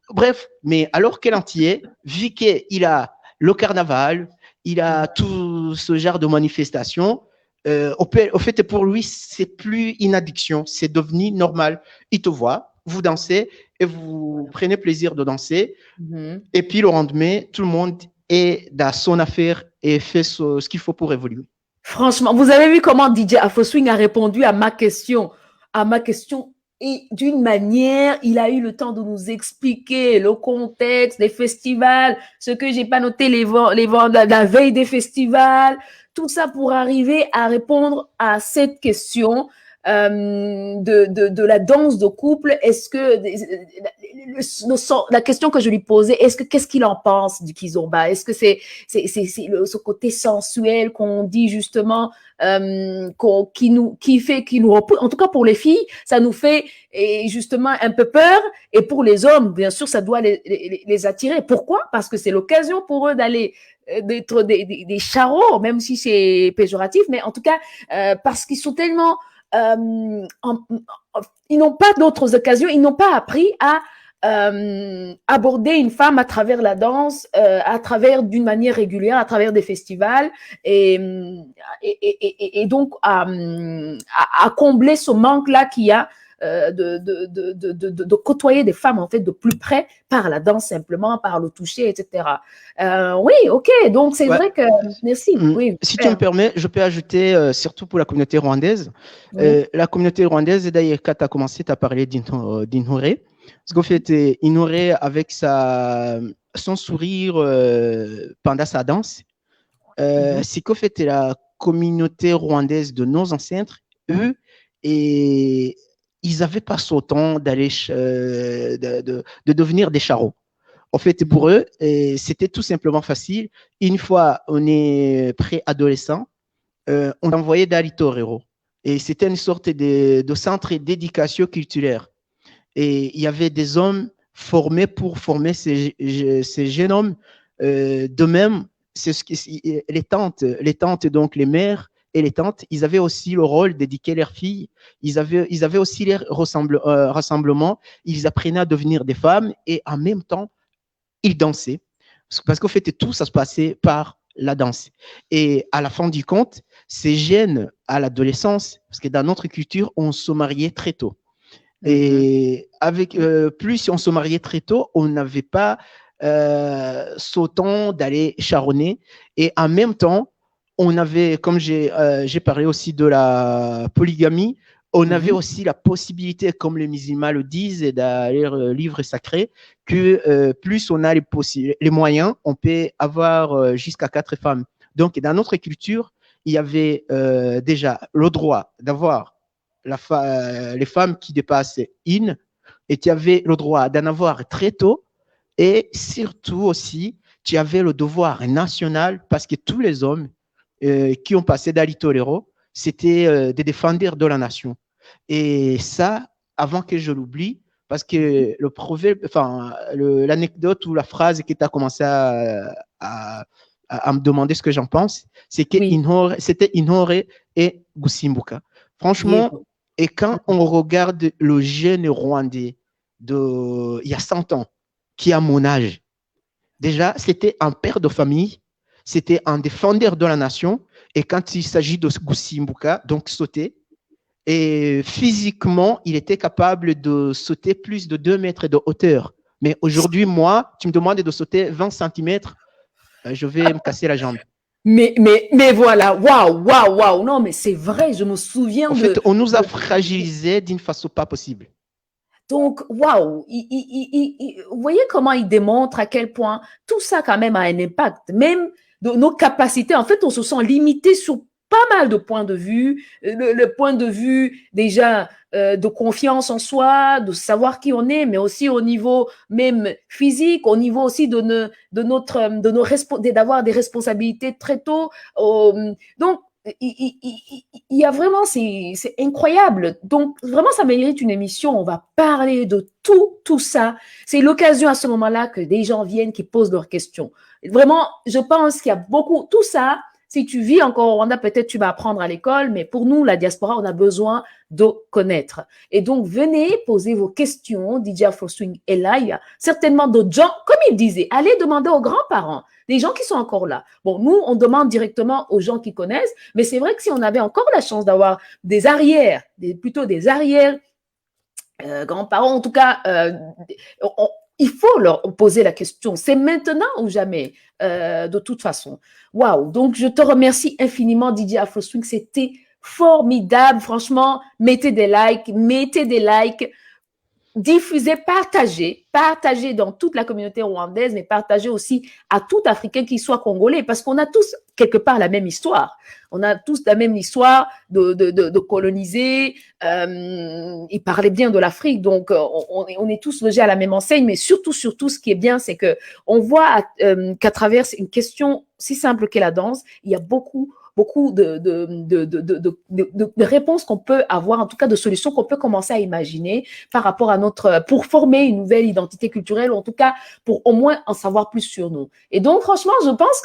bref. Mais alors qu'elle entier, vu qu'il a le carnaval, il a tout ce genre de manifestations, au fait, pour lui, c'est plus une addiction, c'est devenu normal. Il te voit, vous dansez et vous prenez plaisir de danser. Et puis le lendemain, tout le monde est dans son affaire et fait ce qu'il faut pour évoluer. Franchement, vous avez vu comment DJ Afro Swing a répondu à ma question et d'une manière, il a eu le temps de nous expliquer le contexte des festivals, ce que j'ai pas noté, la veille des festivals, tout ça pour arriver à répondre à cette question de la danse de couple. Est-ce que la question que je lui posais, qu'est-ce qu'il en pense du kizomba? Est-ce que c'est ce côté sensuel qu'on dit justement qui nous repousse, en tout cas pour les filles, ça nous fait justement un peu peur, et pour les hommes, bien sûr, ça doit les attirer. Pourquoi? Parce que c'est l'occasion pour eux d'être des charros, même si c'est péjoratif, mais en tout cas parce qu'ils sont tellement ils n'ont pas d'autres occasions, ils n'ont pas appris à aborder une femme à travers la danse, à travers d'une manière régulière, à travers des festivals, et donc à combler ce manque-là qu'il y a de côtoyer des femmes en fait de plus près par la danse simplement, par le toucher, etc. Oui, ok, donc c'est vrai que merci. Oui, si tu me permets, je peux ajouter surtout pour la communauté rwandaise. La communauté rwandaise, d'ailleurs, quand tu as commencé, tu as parlé d'Inhoré. Parce qu'en fait, Inhoré, avec son sourire pendant sa danse, c'est qu'en fait, la communauté rwandaise de nos ancêtres, eux, et ils n'avaient pas ce temps d'aller de devenir des charros. En fait, pour eux, c'était tout simplement facile. Une fois on est pré-adolescent, on envoyait dans l'Itorero. Et c'était une sorte de centre d'éducation culturelle. Et il y avait des hommes formés pour former ces jeunes hommes. De même, les tantes, donc les mères et les tantes, ils avaient aussi le rôle d'éduquer leurs filles. Ils avaient aussi les rassemblements. Ils apprenaient à devenir des femmes et en même temps, ils dansaient. Parce qu'en fait, tout ça se passait par la danse. Et à la fin du compte, ces jeunes à l'adolescence, parce que dans notre culture, on se mariait très tôt. Et plus on se mariait très tôt, on n'avait pas ce temps d'aller charronner. Et en même temps, on avait, comme j'ai parlé aussi de la polygamie, on avait aussi la possibilité, comme les musulmans le disent, et d'aller livre sacré, que plus on a les moyens, on peut avoir jusqu'à 4 femmes. Donc, dans notre culture, il y avait déjà le droit d'avoir les femmes qui dépassent une, et tu avais le droit d'en avoir très tôt, et surtout aussi, tu avais le devoir national, parce que tous les hommes qui ont passé d'Ali Tolero, c'était des défendeurs de la nation. Et ça, avant que je l'oublie, parce que le proverbe, l'anecdote ou la phrase qui t'a commencé à me demander ce que j'en pense, c'est que c'était Inhoré et Gusimbuka. Franchement, et quand on regarde le jeune Rwandais il y a 100 ans, qui a mon âge, déjà, c'était un père de famille, c'était un défendeur de la nation, et quand il s'agit de Gusimbuka, donc sauter, et physiquement, il était capable de sauter plus de 2 mètres de hauteur. Mais aujourd'hui, moi, tu me demandes de sauter 20 cm, je vais me casser la jambe. Mais voilà, waouh. Non, mais c'est vrai, je me souviens en fait, on nous a fragilisés d'une façon pas possible. Donc, waouh, vous voyez comment il démontre à quel point tout ça quand même a un impact, même de nos capacités. En fait, on se sent limité sur pas mal de points de vue, le point de vue déjà de confiance en soi, de savoir qui on est, mais aussi au niveau même physique, au niveau aussi d'avoir des responsabilités très tôt. Donc, il y a vraiment, c'est incroyable. Donc, vraiment, ça mérite une émission. On va parler de tout ça. C'est l'occasion à ce moment-là que des gens viennent qui posent leurs questions. Vraiment, je pense qu'il y a beaucoup, tout ça, Si tu vis encore au Rwanda, peut-être tu vas apprendre à l'école, mais pour nous, la diaspora, on a besoin de connaître. Et donc, venez poser vos questions. DJ Afro Swing est là. Il y a certainement d'autres gens, comme il disait, allez demander aux grands-parents, des gens qui sont encore là. Bon, nous, on demande directement aux gens qui connaissent, mais c'est vrai que si on avait encore la chance d'avoir des arrières, plutôt des arrières, grands-parents, en tout cas, il faut leur poser la question. C'est maintenant ou jamais, de toute façon. Waouh! Donc, je te remercie infiniment, DJ Afro Swing. C'était formidable. Franchement, mettez des likes. Diffusez, partagez dans toute la communauté rwandaise, mais partagez aussi à tout Africain qui soit congolais, parce qu'on a tous quelque part la même histoire. On a tous la même histoire de coloniser. Il parlait bien de l'Afrique, donc on est tous logés à la même enseigne, mais surtout, ce qui est bien, c'est que on voit qu'à travers une question si simple qu'est la danse, il y a beaucoup de réponses qu'on peut avoir, en tout cas de solutions qu'on peut commencer à imaginer par rapport à pour former une nouvelle identité culturelle, ou en tout cas pour au moins en savoir plus sur nous. Et donc, franchement,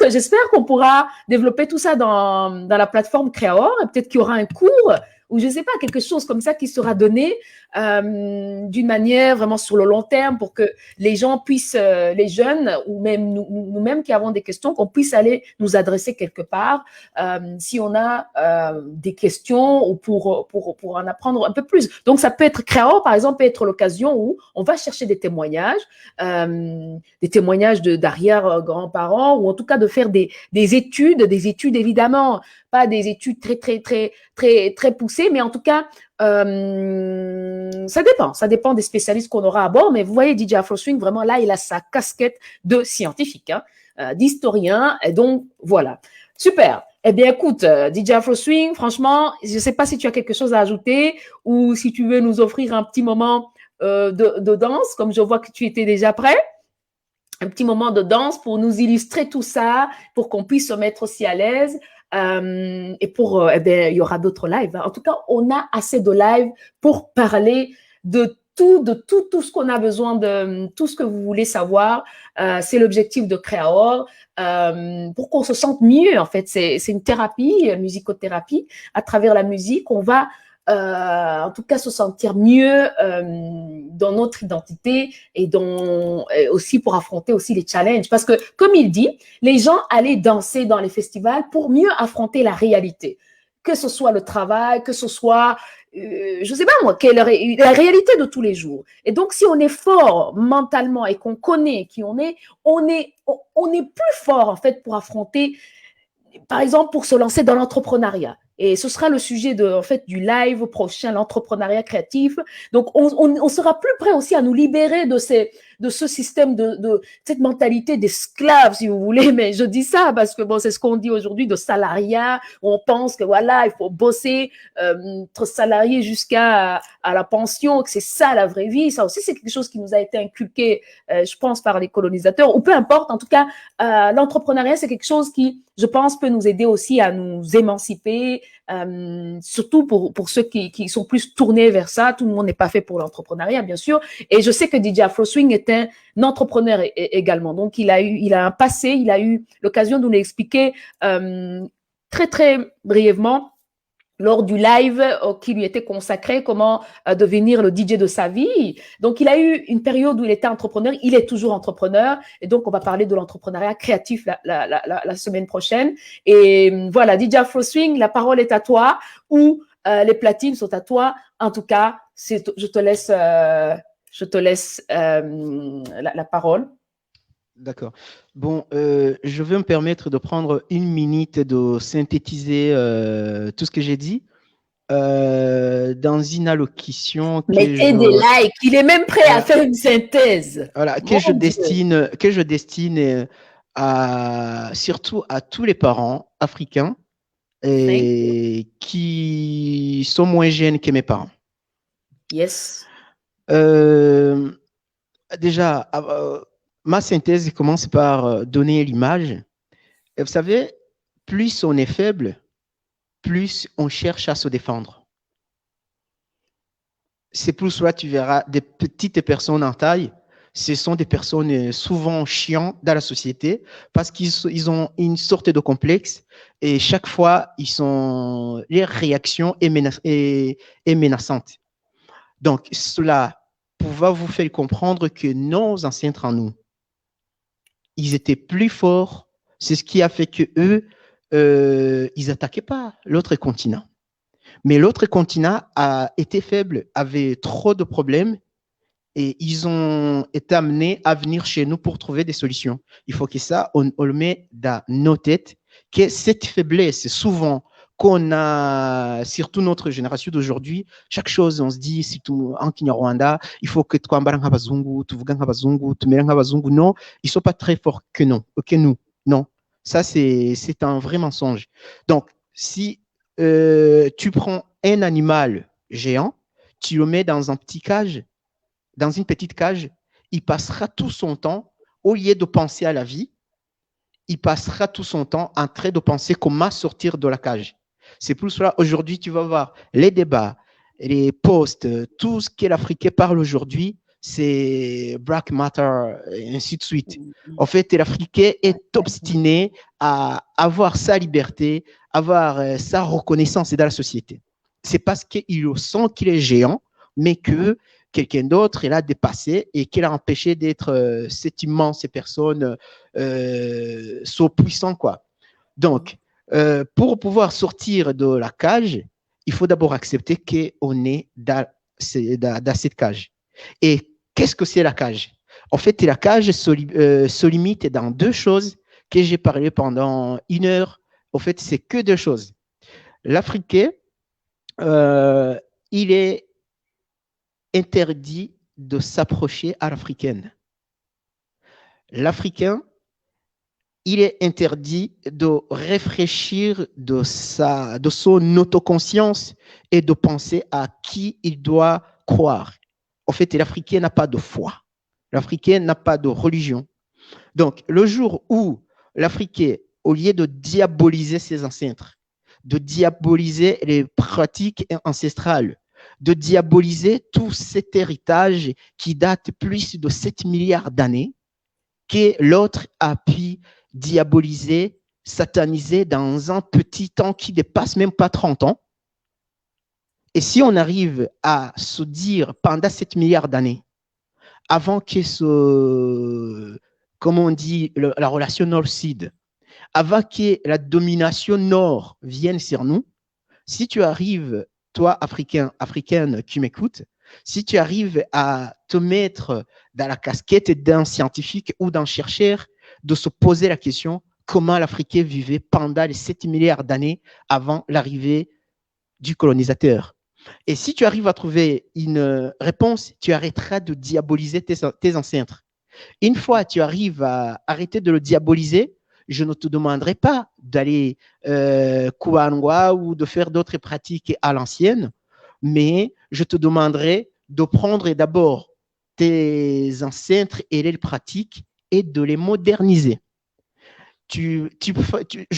j'espère qu'on pourra développer tout ça dans la plateforme Créaor, et peut-être qu'il y aura un cours ou je ne sais pas, quelque chose comme ça qui sera donné d'une manière vraiment sur le long terme pour que les gens puissent, les jeunes ou même nous-mêmes qui avons des questions, qu'on puisse aller nous adresser quelque part si on a des questions ou pour en apprendre un peu plus. Donc, ça peut être Créaor, par exemple, peut être l'occasion où on va chercher des témoignages d'arrière-grands-parents ou en tout cas de faire des études évidemment, pas des études très poussées, mais en tout cas, ça dépend des spécialistes qu'on aura à bord, mais vous voyez, DJ Afro Swing, vraiment là, il a sa casquette de scientifique, d'historien, et donc voilà. Super. Eh bien, écoute, DJ Afro Swing, franchement, je ne sais pas si tu as quelque chose à ajouter ou si tu veux nous offrir un petit moment de danse, comme je vois que tu étais déjà prêt. Un petit moment de danse pour nous illustrer tout ça, pour qu'on puisse se mettre aussi à l'aise. Et il y aura d'autres lives. En tout cas, on a assez de lives pour parler de tout ce qu'on a besoin, de tout ce que vous voulez savoir. C'est l'objectif de Créaor, pour qu'on se sente mieux. En fait, c'est une thérapie, musicothérapie. À travers la musique, on va en tout cas se sentir mieux dans notre identité et aussi pour affronter aussi les challenges. Parce que, comme il dit, les gens allaient danser dans les festivals pour mieux affronter la réalité. Que ce soit le travail, que ce soit, je sais pas moi, la réalité de tous les jours. Et donc, si on est fort mentalement et qu'on connaît qui on est plus fort en fait pour affronter, par exemple, pour se lancer dans l'entrepreneuriat. Et ce sera le sujet du live prochain, l'entrepreneuriat créatif. Donc, on sera plus prêt aussi à nous libérer de ce système de cette mentalité d'esclave, si vous voulez. Mais je dis ça parce que bon, c'est ce qu'on dit aujourd'hui de salariat. On pense que voilà, il faut bosser, être salarié jusqu'à la pension, que c'est ça la vraie vie. Ça aussi, c'est quelque chose qui nous a été inculqué, je pense, par les colonisateurs. Ou peu importe, en tout cas, l'entrepreneuriat, c'est quelque chose qui, je pense, peut nous aider aussi à nous émanciper, surtout pour ceux qui sont plus tournés vers ça. Tout le monde n'est pas fait pour l'entrepreneuriat, bien sûr. Et je sais que DJ Afro Swing est un entrepreneur également. Donc, il a un passé, il a eu l'occasion de nous l'expliquer très brièvement lors du live qui lui était consacré, comment devenir le DJ de sa vie. Donc, il a eu une période où il était entrepreneur. Il est toujours entrepreneur. Et donc, on va parler de l'entrepreneuriat créatif la semaine prochaine. Et voilà, DJ Afro Swing, la parole est à toi ou les platines sont à toi. En tout cas, je te laisse la parole. D'accord. Bon, je vais me permettre de prendre une minute de synthétiser tout ce que j'ai dit dans une allocution. Mettez des likes. Il est même prêt à faire une synthèse. Voilà, que je destine surtout à tous les parents africains et qui sont moins jeunes que mes parents. Yes. Déjà, ma synthèse commence par donner l'image. Et vous savez, plus on est faible, plus on cherche à se défendre. C'est pour cela que tu verras des petites personnes en taille ce sont des personnes souvent chiantes dans la société parce ils ont une sorte de complexe et chaque fois, leur réaction est menaçante. Donc, cela va vous faire comprendre que nos ancêtres en nous, ils étaient plus forts. C'est ce qui a fait que eux, ils n'attaquaient pas l'autre continent. Mais l'autre continent a été faible, avait trop de problèmes et ils ont été amenés à venir chez nous pour trouver des solutions. Il faut que ça, on le met dans nos têtes, que cette faiblesse, souvent, qu'on a, surtout notre génération d'aujourd'hui, chaque chose, on se dit, surtout en Kinyarwanda, il faut que tu non, ils ne sont pas très forts que nous. Non, ça, c'est un vrai mensonge. Donc, si tu prends un animal géant, tu le mets dans une petite cage, il passera tout son temps, au lieu de penser à la vie, il passera tout son temps en train de penser comment sortir de la cage. C'est pour cela, aujourd'hui, tu vas voir les débats, les posts, tout ce que l'Africain parle aujourd'hui, c'est Black Matter, et ainsi de suite. En fait, l'Africain est obstiné à avoir sa liberté, avoir sa reconnaissance dans la société. C'est parce qu'il sent qu'il est géant, mais que quelqu'un d'autre l'a dépassé et qu'il a empêché d'être cette immense personne so puissant, quoi. Donc, pour pouvoir sortir de la cage, il faut d'abord accepter qu'on est dans cette cage. Et qu'est-ce que c'est la cage? En fait, la cage se limite dans deux choses que j'ai parlé pendant 1 heure. En fait, c'est que deux choses. L'Africain, il est interdit de s'approcher à l'Africaine. L'Africain, il est interdit de réfléchir de son autoconscience et de penser à qui il doit croire. En fait, l'Africain n'a pas de foi. L'Africain n'a pas de religion. Donc, le jour où l'Africain, au lieu de diaboliser ses ancêtres, de diaboliser les pratiques ancestrales, de diaboliser tout cet héritage qui date plus de 7 milliards d'années, que l'autre a pu diaboliser, sataniser dans un petit temps qui ne dépasse même pas 30 ans. Et si on arrive à se dire pendant 7 milliards d'années, avant que comment on dit, la relation nord-sud, avant que la domination nord vienne sur nous, si tu arrives, toi, africaine qui m'écoute, si tu arrives à te mettre dans la casquette d'un scientifique ou d'un chercheur, de se poser la question comment l'Africain vivait pendant les 7 milliards d'années avant l'arrivée du colonisateur. Et si tu arrives à trouver une réponse, tu arrêteras de diaboliser tes ancêtres. Une fois que tu arrives à arrêter de le diaboliser, je ne te demanderai pas d'aller Kouanoua ou de faire d'autres pratiques à l'ancienne, mais je te demanderai de prendre d'abord tes ancêtres et les pratiques et de les moderniser. Je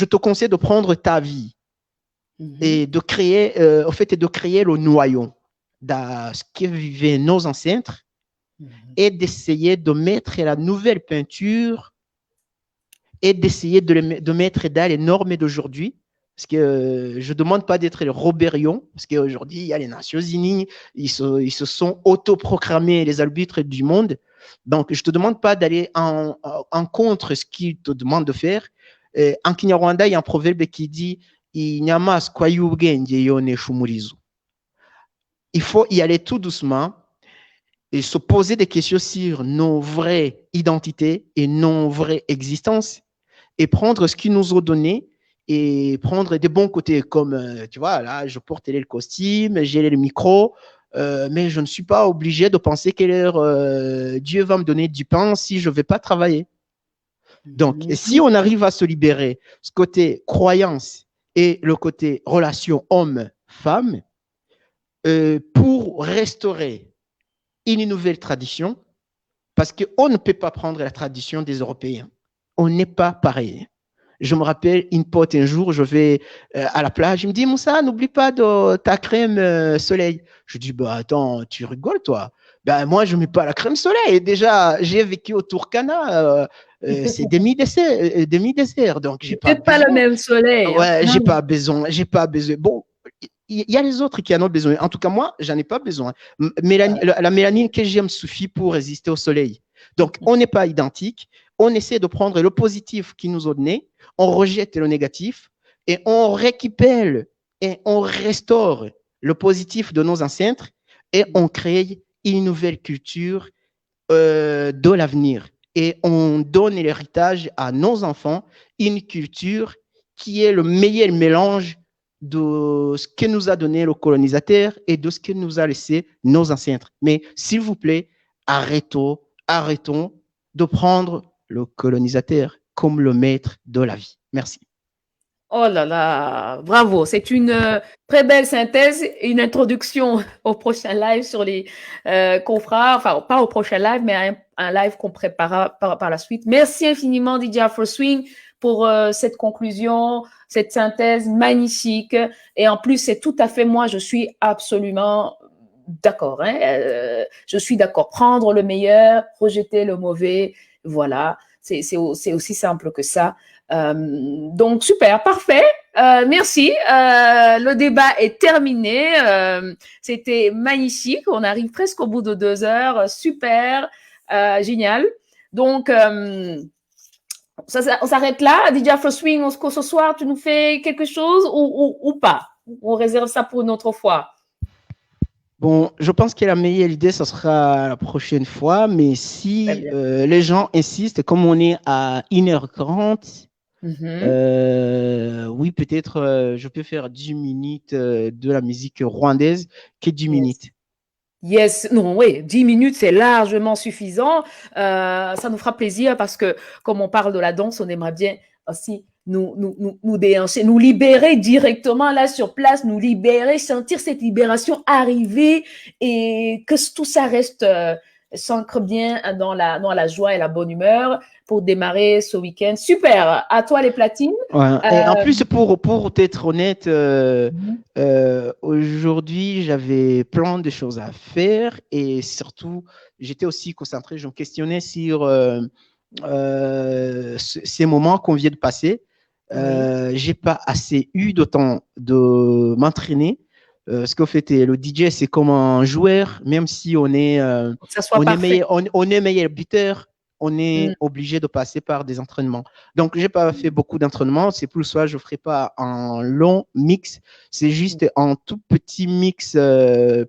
te conseille de prendre ta vie et de créer, de créer le noyau de ce que vivaient nos ancêtres et d'essayer de mettre la nouvelle peinture et d'essayer de mettre dans les normes d'aujourd'hui. Parce que je ne demande pas d'être le Robert-Yon, parce qu'aujourd'hui, il y a les Nations Unies, ils se sont autoproclamés les arbitres du monde. Donc, je ne te demande pas d'aller en contre ce qu'ils te demandent de faire. En Kinyarwanda, il y a un proverbe qui dit « Inyamaswa y'ubwenge yonesha umurizo ». Il faut y aller tout doucement et se poser des questions sur nos vraies identités et nos vraies existences et prendre ce qu'ils nous ont donné et prendre des bons côtés comme, tu vois, là, je porte le costume, j'ai le micro, mais je ne suis pas obligé de penser que Dieu va me donner du pain si je ne vais pas travailler. Donc, et si on arrive à se libérer, ce côté croyance et le côté relation homme-femme, pour restaurer une nouvelle tradition, parce qu'on ne peut pas prendre la tradition des Européens. On n'est pas pareil. Je me rappelle, une pote, un jour, je vais à la plage, il me dit, Moussa, n'oublie pas de ta crème soleil. Je dis, bah attends, tu rigoles, toi. Ben, moi, je ne mets pas la crème soleil. Déjà, j'ai vécu au Turkana, c'est demi-désert, donc j'ai pas Peut-être pas le besoin. même soleil. Hein. Ouais, Non. j'ai pas besoin. Bon, il y a les autres qui en ont besoin. En tout cas, moi, j'en ai pas besoin. La mélanine que j'ai me suffit pour résister au soleil. Donc, on n'est pas identique. On essaie de prendre le positif qui nous est donné, on rejette le négatif et on récupère et on restaure le positif de nos ancêtres et on crée une nouvelle culture de l'avenir. Et on donne l'héritage à nos enfants, une culture qui est le meilleur mélange de ce que nous a donné le colonisateur et de ce que nous a laissé nos ancêtres. Mais s'il vous plaît, arrêtons de prendre le colonisateur comme le maître de la vie. Merci. Oh là là, bravo. C'est une très belle synthèse, une introduction au prochain live sur les qu'on fera, enfin pas au prochain live, mais un live qu'on préparera par la suite. Merci infiniment DJ Afro Swing pour cette conclusion, cette synthèse magnifique. Et en plus, c'est tout à fait moi, je suis absolument d'accord. Hein, je suis d'accord. Prendre le meilleur, rejeter le mauvais. Voilà, c'est aussi simple que ça. Donc, super, parfait. Merci. Le débat est terminé. C'était magnifique. On arrive presque au bout de 2 heures. Super. Génial. Donc, on s'arrête là. DJ Afro Swing, ce soir, tu nous fais quelque chose ou pas? On réserve ça pour une autre fois. Bon, je pense que la meilleure idée, ce sera la prochaine fois. Mais si les gens insistent, comme on est à 1h40, oui, peut-être je peux faire 10 minutes de la musique rwandaise que 10 minutes. Yes, non, oui, 10 minutes, c'est largement suffisant. Ça nous fera plaisir parce que, comme on parle de la danse, on aimerait bien aussi nous déhancher, nous libérer directement là sur place, nous libérer, sentir cette libération arriver et que tout ça reste s'ancre bien dans la joie et la bonne humeur pour démarrer ce week-end. Super, à toi les platines. Ouais. Et en plus, pour être honnête, aujourd'hui, j'avais plein de choses à faire et surtout, j'étais aussi concentré, je me questionnais sur ces moments qu'on vient de passer. J'ai pas assez eu de temps de m'entraîner. Ce qu'au fait, le DJ, c'est comme un joueur, même si on est meilleur buteur, on est obligé de passer par des entraînements. Donc, j'ai pas fait beaucoup d'entraînements. C'est pour ça que je ferai pas un long mix. C'est juste un tout petit mix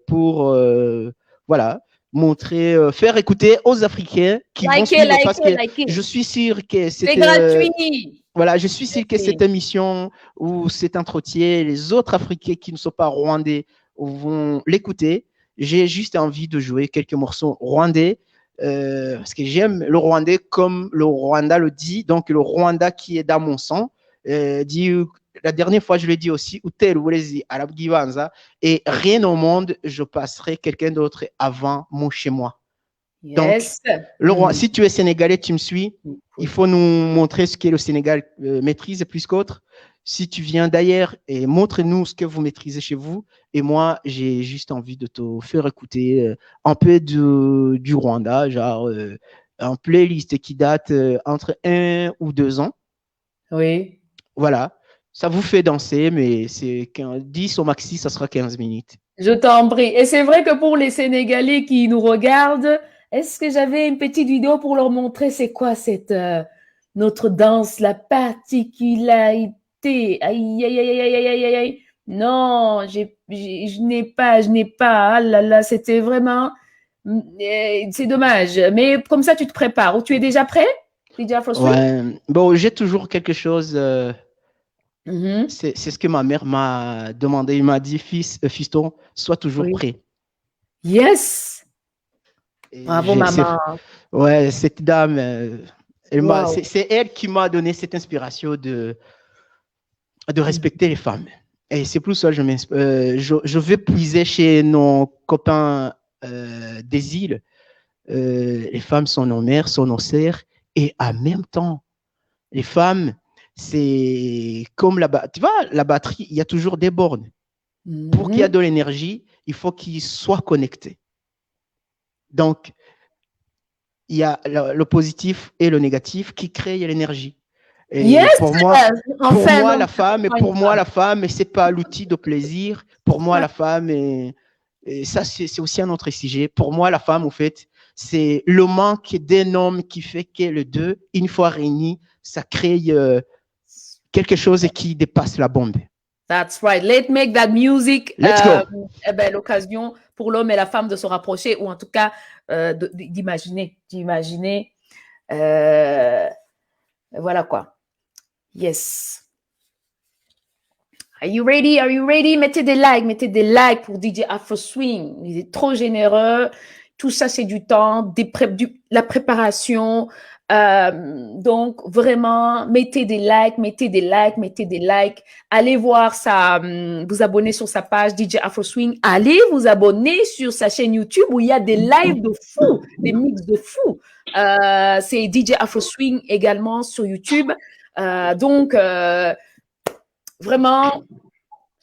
pour, voilà, montrer, faire écouter aux Africains qui vont suivre parce que je suis sûr que c'est gratuit. Voilà, je suis sûr que cette émission ou cet entretien, les autres Africains qui ne sont pas rwandais vont l'écouter. J'ai juste envie de jouer quelques morceaux rwandais parce que j'aime le rwandais comme le Rwanda le dit. Donc, le Rwanda qui est dans mon sang. Dit, la dernière fois, je l'ai dit aussi, et rien au monde, je passerai quelqu'un d'autre avant mon chez moi. Yes. Donc, si tu es sénégalais, tu me suis, il faut nous montrer ce que le Sénégal maîtrise plus qu'autre. Si tu viens d'ailleurs, et montre-nous ce que vous maîtrisez chez vous. Et moi, j'ai juste envie de te faire écouter un peu du Rwanda, genre un playlist qui date entre 1 ou 2 ans. Oui. Voilà. Ça vous fait danser, mais c'est 10 au maxi, ça sera 15 minutes. Je t'en prie. Et c'est vrai que pour les Sénégalais qui nous regardent, est-ce que j'avais une petite vidéo pour leur montrer c'est quoi cette notre danse, la particularité? Aïe, aïe, aïe, aïe, aïe, aïe, aïe. Non, je n'ai pas. Ah là là, c'était vraiment... C'est dommage. Mais comme ça, tu te prépares. Ou tu es déjà prêt? Ouais. Bon, j'ai toujours quelque chose... C'est ce que ma mère m'a demandé. Il m'a dit, fiston, sois toujours prêt. Yes. Bravo, maman. Ouais, cette dame, c'est elle qui m'a donné cette inspiration de respecter les femmes. Et c'est pour ça que je vais puiser chez nos copains des îles. Les femmes sont nos mères, sont nos sœurs. Et en même temps, les femmes, c'est comme tu vois, la batterie, il y a toujours des bornes. Pour qu'il y ait de l'énergie, il faut qu'il soit connecté. Donc, il y a le positif et le négatif qui créent l'énergie. Et Yes, pour moi, enfin, donc, la femme, c'est pas l'outil de plaisir. Pour moi, la femme, et ça, c'est aussi un autre sujet. Pour moi, la femme, en fait, c'est le manque d'un homme qui fait que les deux, une fois réunis, ça crée quelque chose qui dépasse la bombe. That's right. Let's make that music. Let's go. L'occasion pour l'homme et la femme de se rapprocher, ou en tout cas d'imaginer. Voilà quoi. Yes. Are you ready? Are you ready? Mettez des likes pour DJ Afro Swing. Il est trop généreux. Tout ça, c'est du temps, la préparation. Donc, vraiment, mettez des likes. Allez voir vous abonner sur sa page DJ Afro Swing. Allez vous abonner sur sa chaîne YouTube où il y a des lives de fou, des mix de fou. C'est DJ Afro Swing également sur YouTube. Donc, vraiment,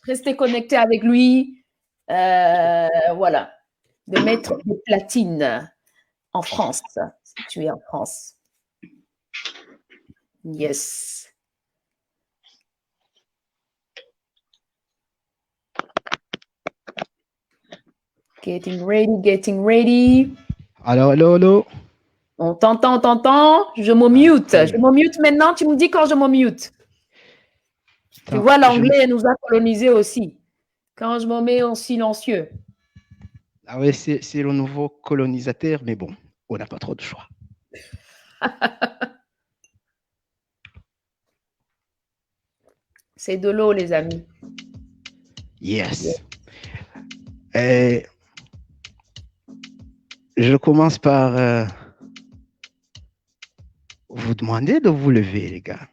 restez connectés avec lui. Voilà. De mettre des platines en France, si tu es en France. Yes. Getting ready. Allô. On t'entend. Je me mute maintenant. Tu me dis quand je me mute. Tu vois, l'anglais nous a colonisés aussi. Quand je me mets en silencieux. Ah ouais, c'est le nouveau colonisateur, mais bon, on n'a pas trop de choix. C'est de l'eau, les amis. Yes. Et je commence par vous demander de vous lever, les gars.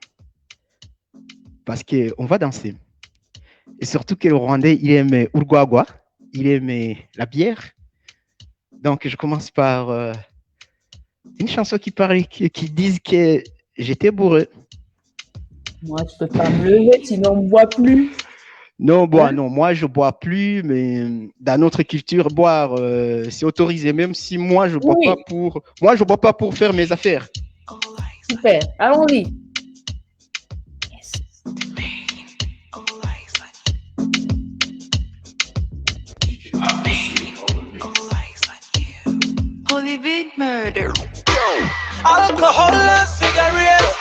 Parce qu'on va danser. Et surtout que le Rwandais, il aime Urwagwa. Il aime la bière. Donc, je commence par une chanson qui dit que j'étais bourré. Moi, je ne peux pas me lever, sinon on ne boit plus. Non, moi, je ne bois plus, mais dans notre culture, boire, c'est autorisé, même si moi, je ne bois pas pour faire mes affaires. Super, allons-y. Holy big murder. Alcohol and cigarettes.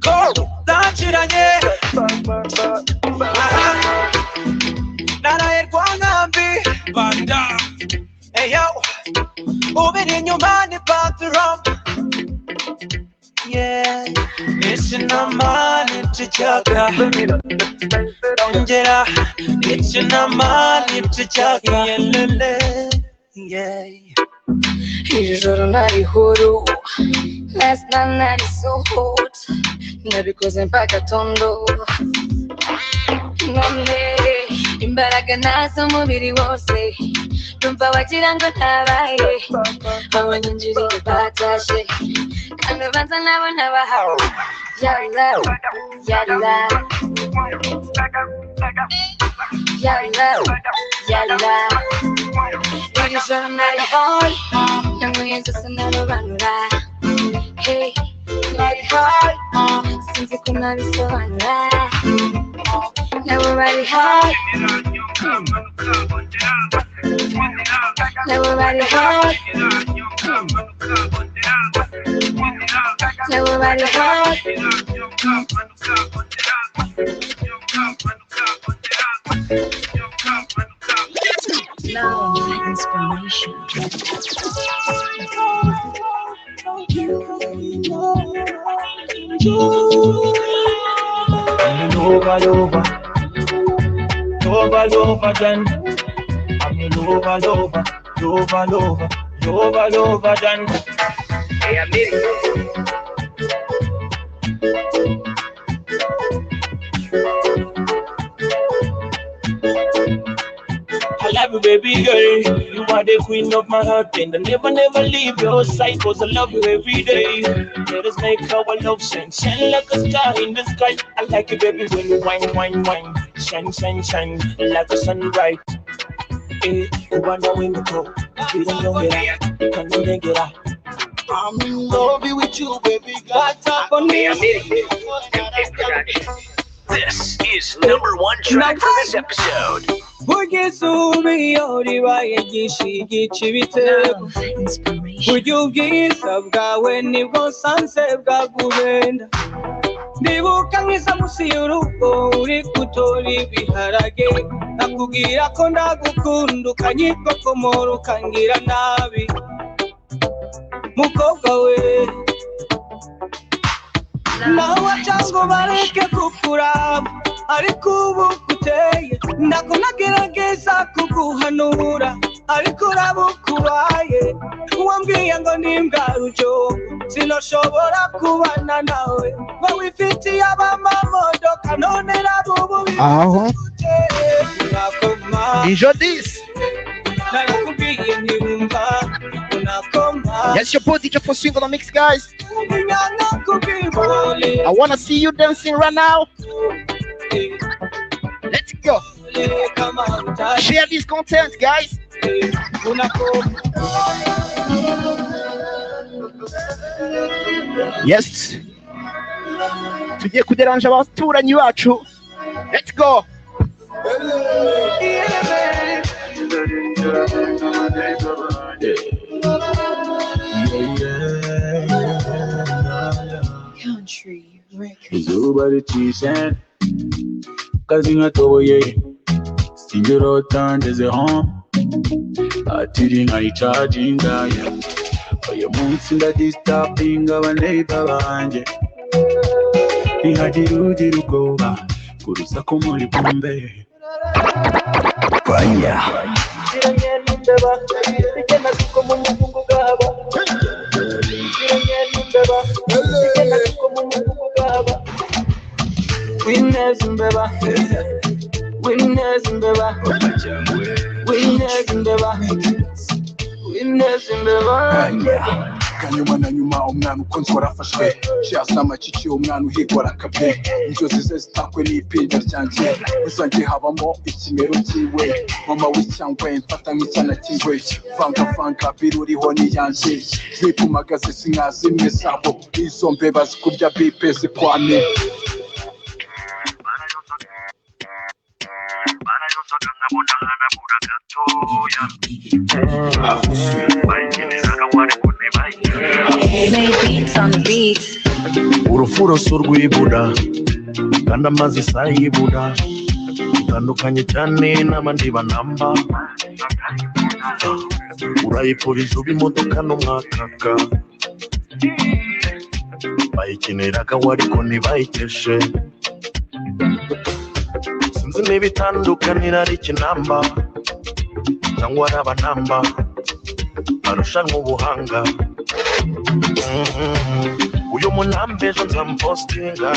Cold, danchiranye. Nana erkwanambi. Banda. Hey yo. Moving in your mind about the rum. Yeah. It's in my mind, it's a jaga. Ongera. It's in my mind, it's a jaga. Yeah. Ijoro narihuru. Last night nari so hot. Nabikoze mpaka tondo. None imbaraga nazo mubiri wose. Numva wagira ngo ntabaye. Abanyinjiriye batashe. Kandi banza nabo nabahawe. Yalla. Ijoro narihuru. Yanguye nzose narobanura. Hey, nari high. Sinzi ko nabisobanura. Nabo bari high. Nabo bari high. Nabo bari high. Now my inspiration. Lover done. I'm in lover done. Hey, I'm I love you, baby girl. You are the queen of my heart, and I never leave your side. 'Cause I love you every day. Let us make our love shine like a star in the sky. I like you, baby, when you whine. Shine like a sunrise. Rwanda w'imbuto gira nyongera kanyongera I'm in love with you baby got up on me. This is number one track for this episode. Burya ubwiza bwawe nibwo nsanze bwagubenda ndibuka nk'iza munsi y'urugo uri gutora ibiharage nakubwira ko ndagukunda ukanyikokomora ukangira nabi mukobwa we nawe cyangwa bareke kukuraba ariko ubu kuteye ndako nagerageza kuguhanura ariko urabukubaye wambwiye ngo nimbwarujo sinoshobora kubana nawe ngo wifitiye abamamodoka none rabubu aho Ijo this nakubwiye ntirumva unakoma. Yes, your boy DJ Afro Swing on the mix, guys. I wanna see you dancing right now. Let's go. Share this content, guys. Yes. Tugiye kuderanja abaturanyi bacu. Let's go. Country record. Izuba ritishe kazi nkatoboye singerota ngeze home atiri nkayicajinga uyu munsi ndadisturbinga abaneighbor banjye ntihagira ugira ubwoba kurusaku muri bombe Fire. Winners mbeba, winners mbeba, winners mbeba, winners mbeba. Kanyuma na nyuma umwana ukunzwe arafashwe cyasa amacici umwana uhigwa arakabye inzozi ze zitakwe n'ipinda ryanjye uzanjye habamo ikimero cyiwe mama w'icyangwe mfata nk'icyana cy'ingwe vanga biruriho n'iyanjye zipumagaze sinkazimwe zabo izo mbeba zikurya bipe zikwame urufuro si urwibura kandi amazi sayibura utandukanye cyane n'abandi banamba urayipuriza uba imodoka n'umwakaka bayikeneraga ariko ntibayikeshe sinzi niba itandukanira ari ikinamba cyangwa ari abanamba barushanwa ubuhanga uyu munambe ejo nzamupostinga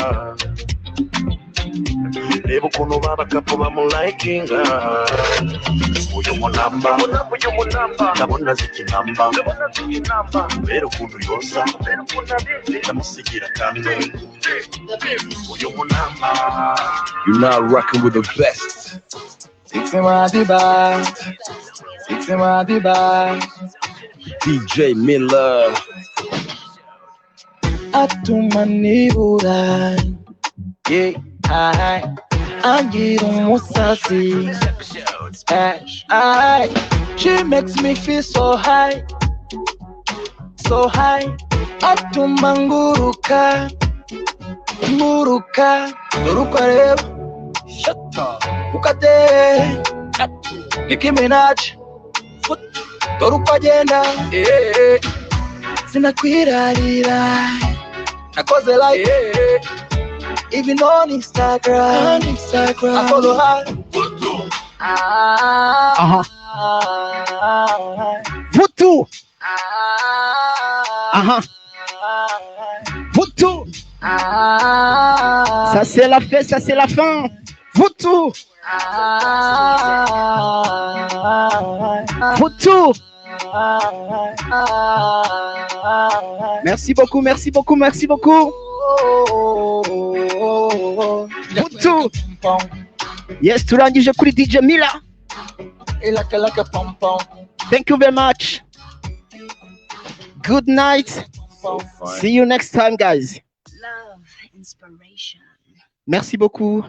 reba ukuntu babakapu bamulayikinga uyu munamba ndabona zikinamba mbere ukuntu yosa ndamusigira kandi uyu munamba. You're now rocking with the best. DJ Miller. Atuma nibura angira umusasi she makes me feel so high atuma nguruka duruka reba ukate Nicki Minaj duruka agenda sinakwirarira nakoze like even on Instagram I follow her Vutu Vutu ça c'est la fête, ça c'est la fin. Vutu Vutu. Merci beaucoup. Vutu. Yes, turangije kuri DJ Miller. Thank you very much. Good night. See you next time, guys. Love, inspiration. Merci beaucoup.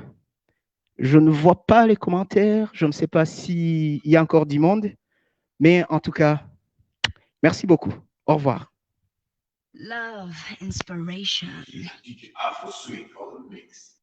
Je ne vois pas les commentaires. Je ne sais pas s'il y a encore du monde. Mais en tout cas, merci beaucoup. Au revoir. Love, inspiration. DJ Afro Swing on the mix.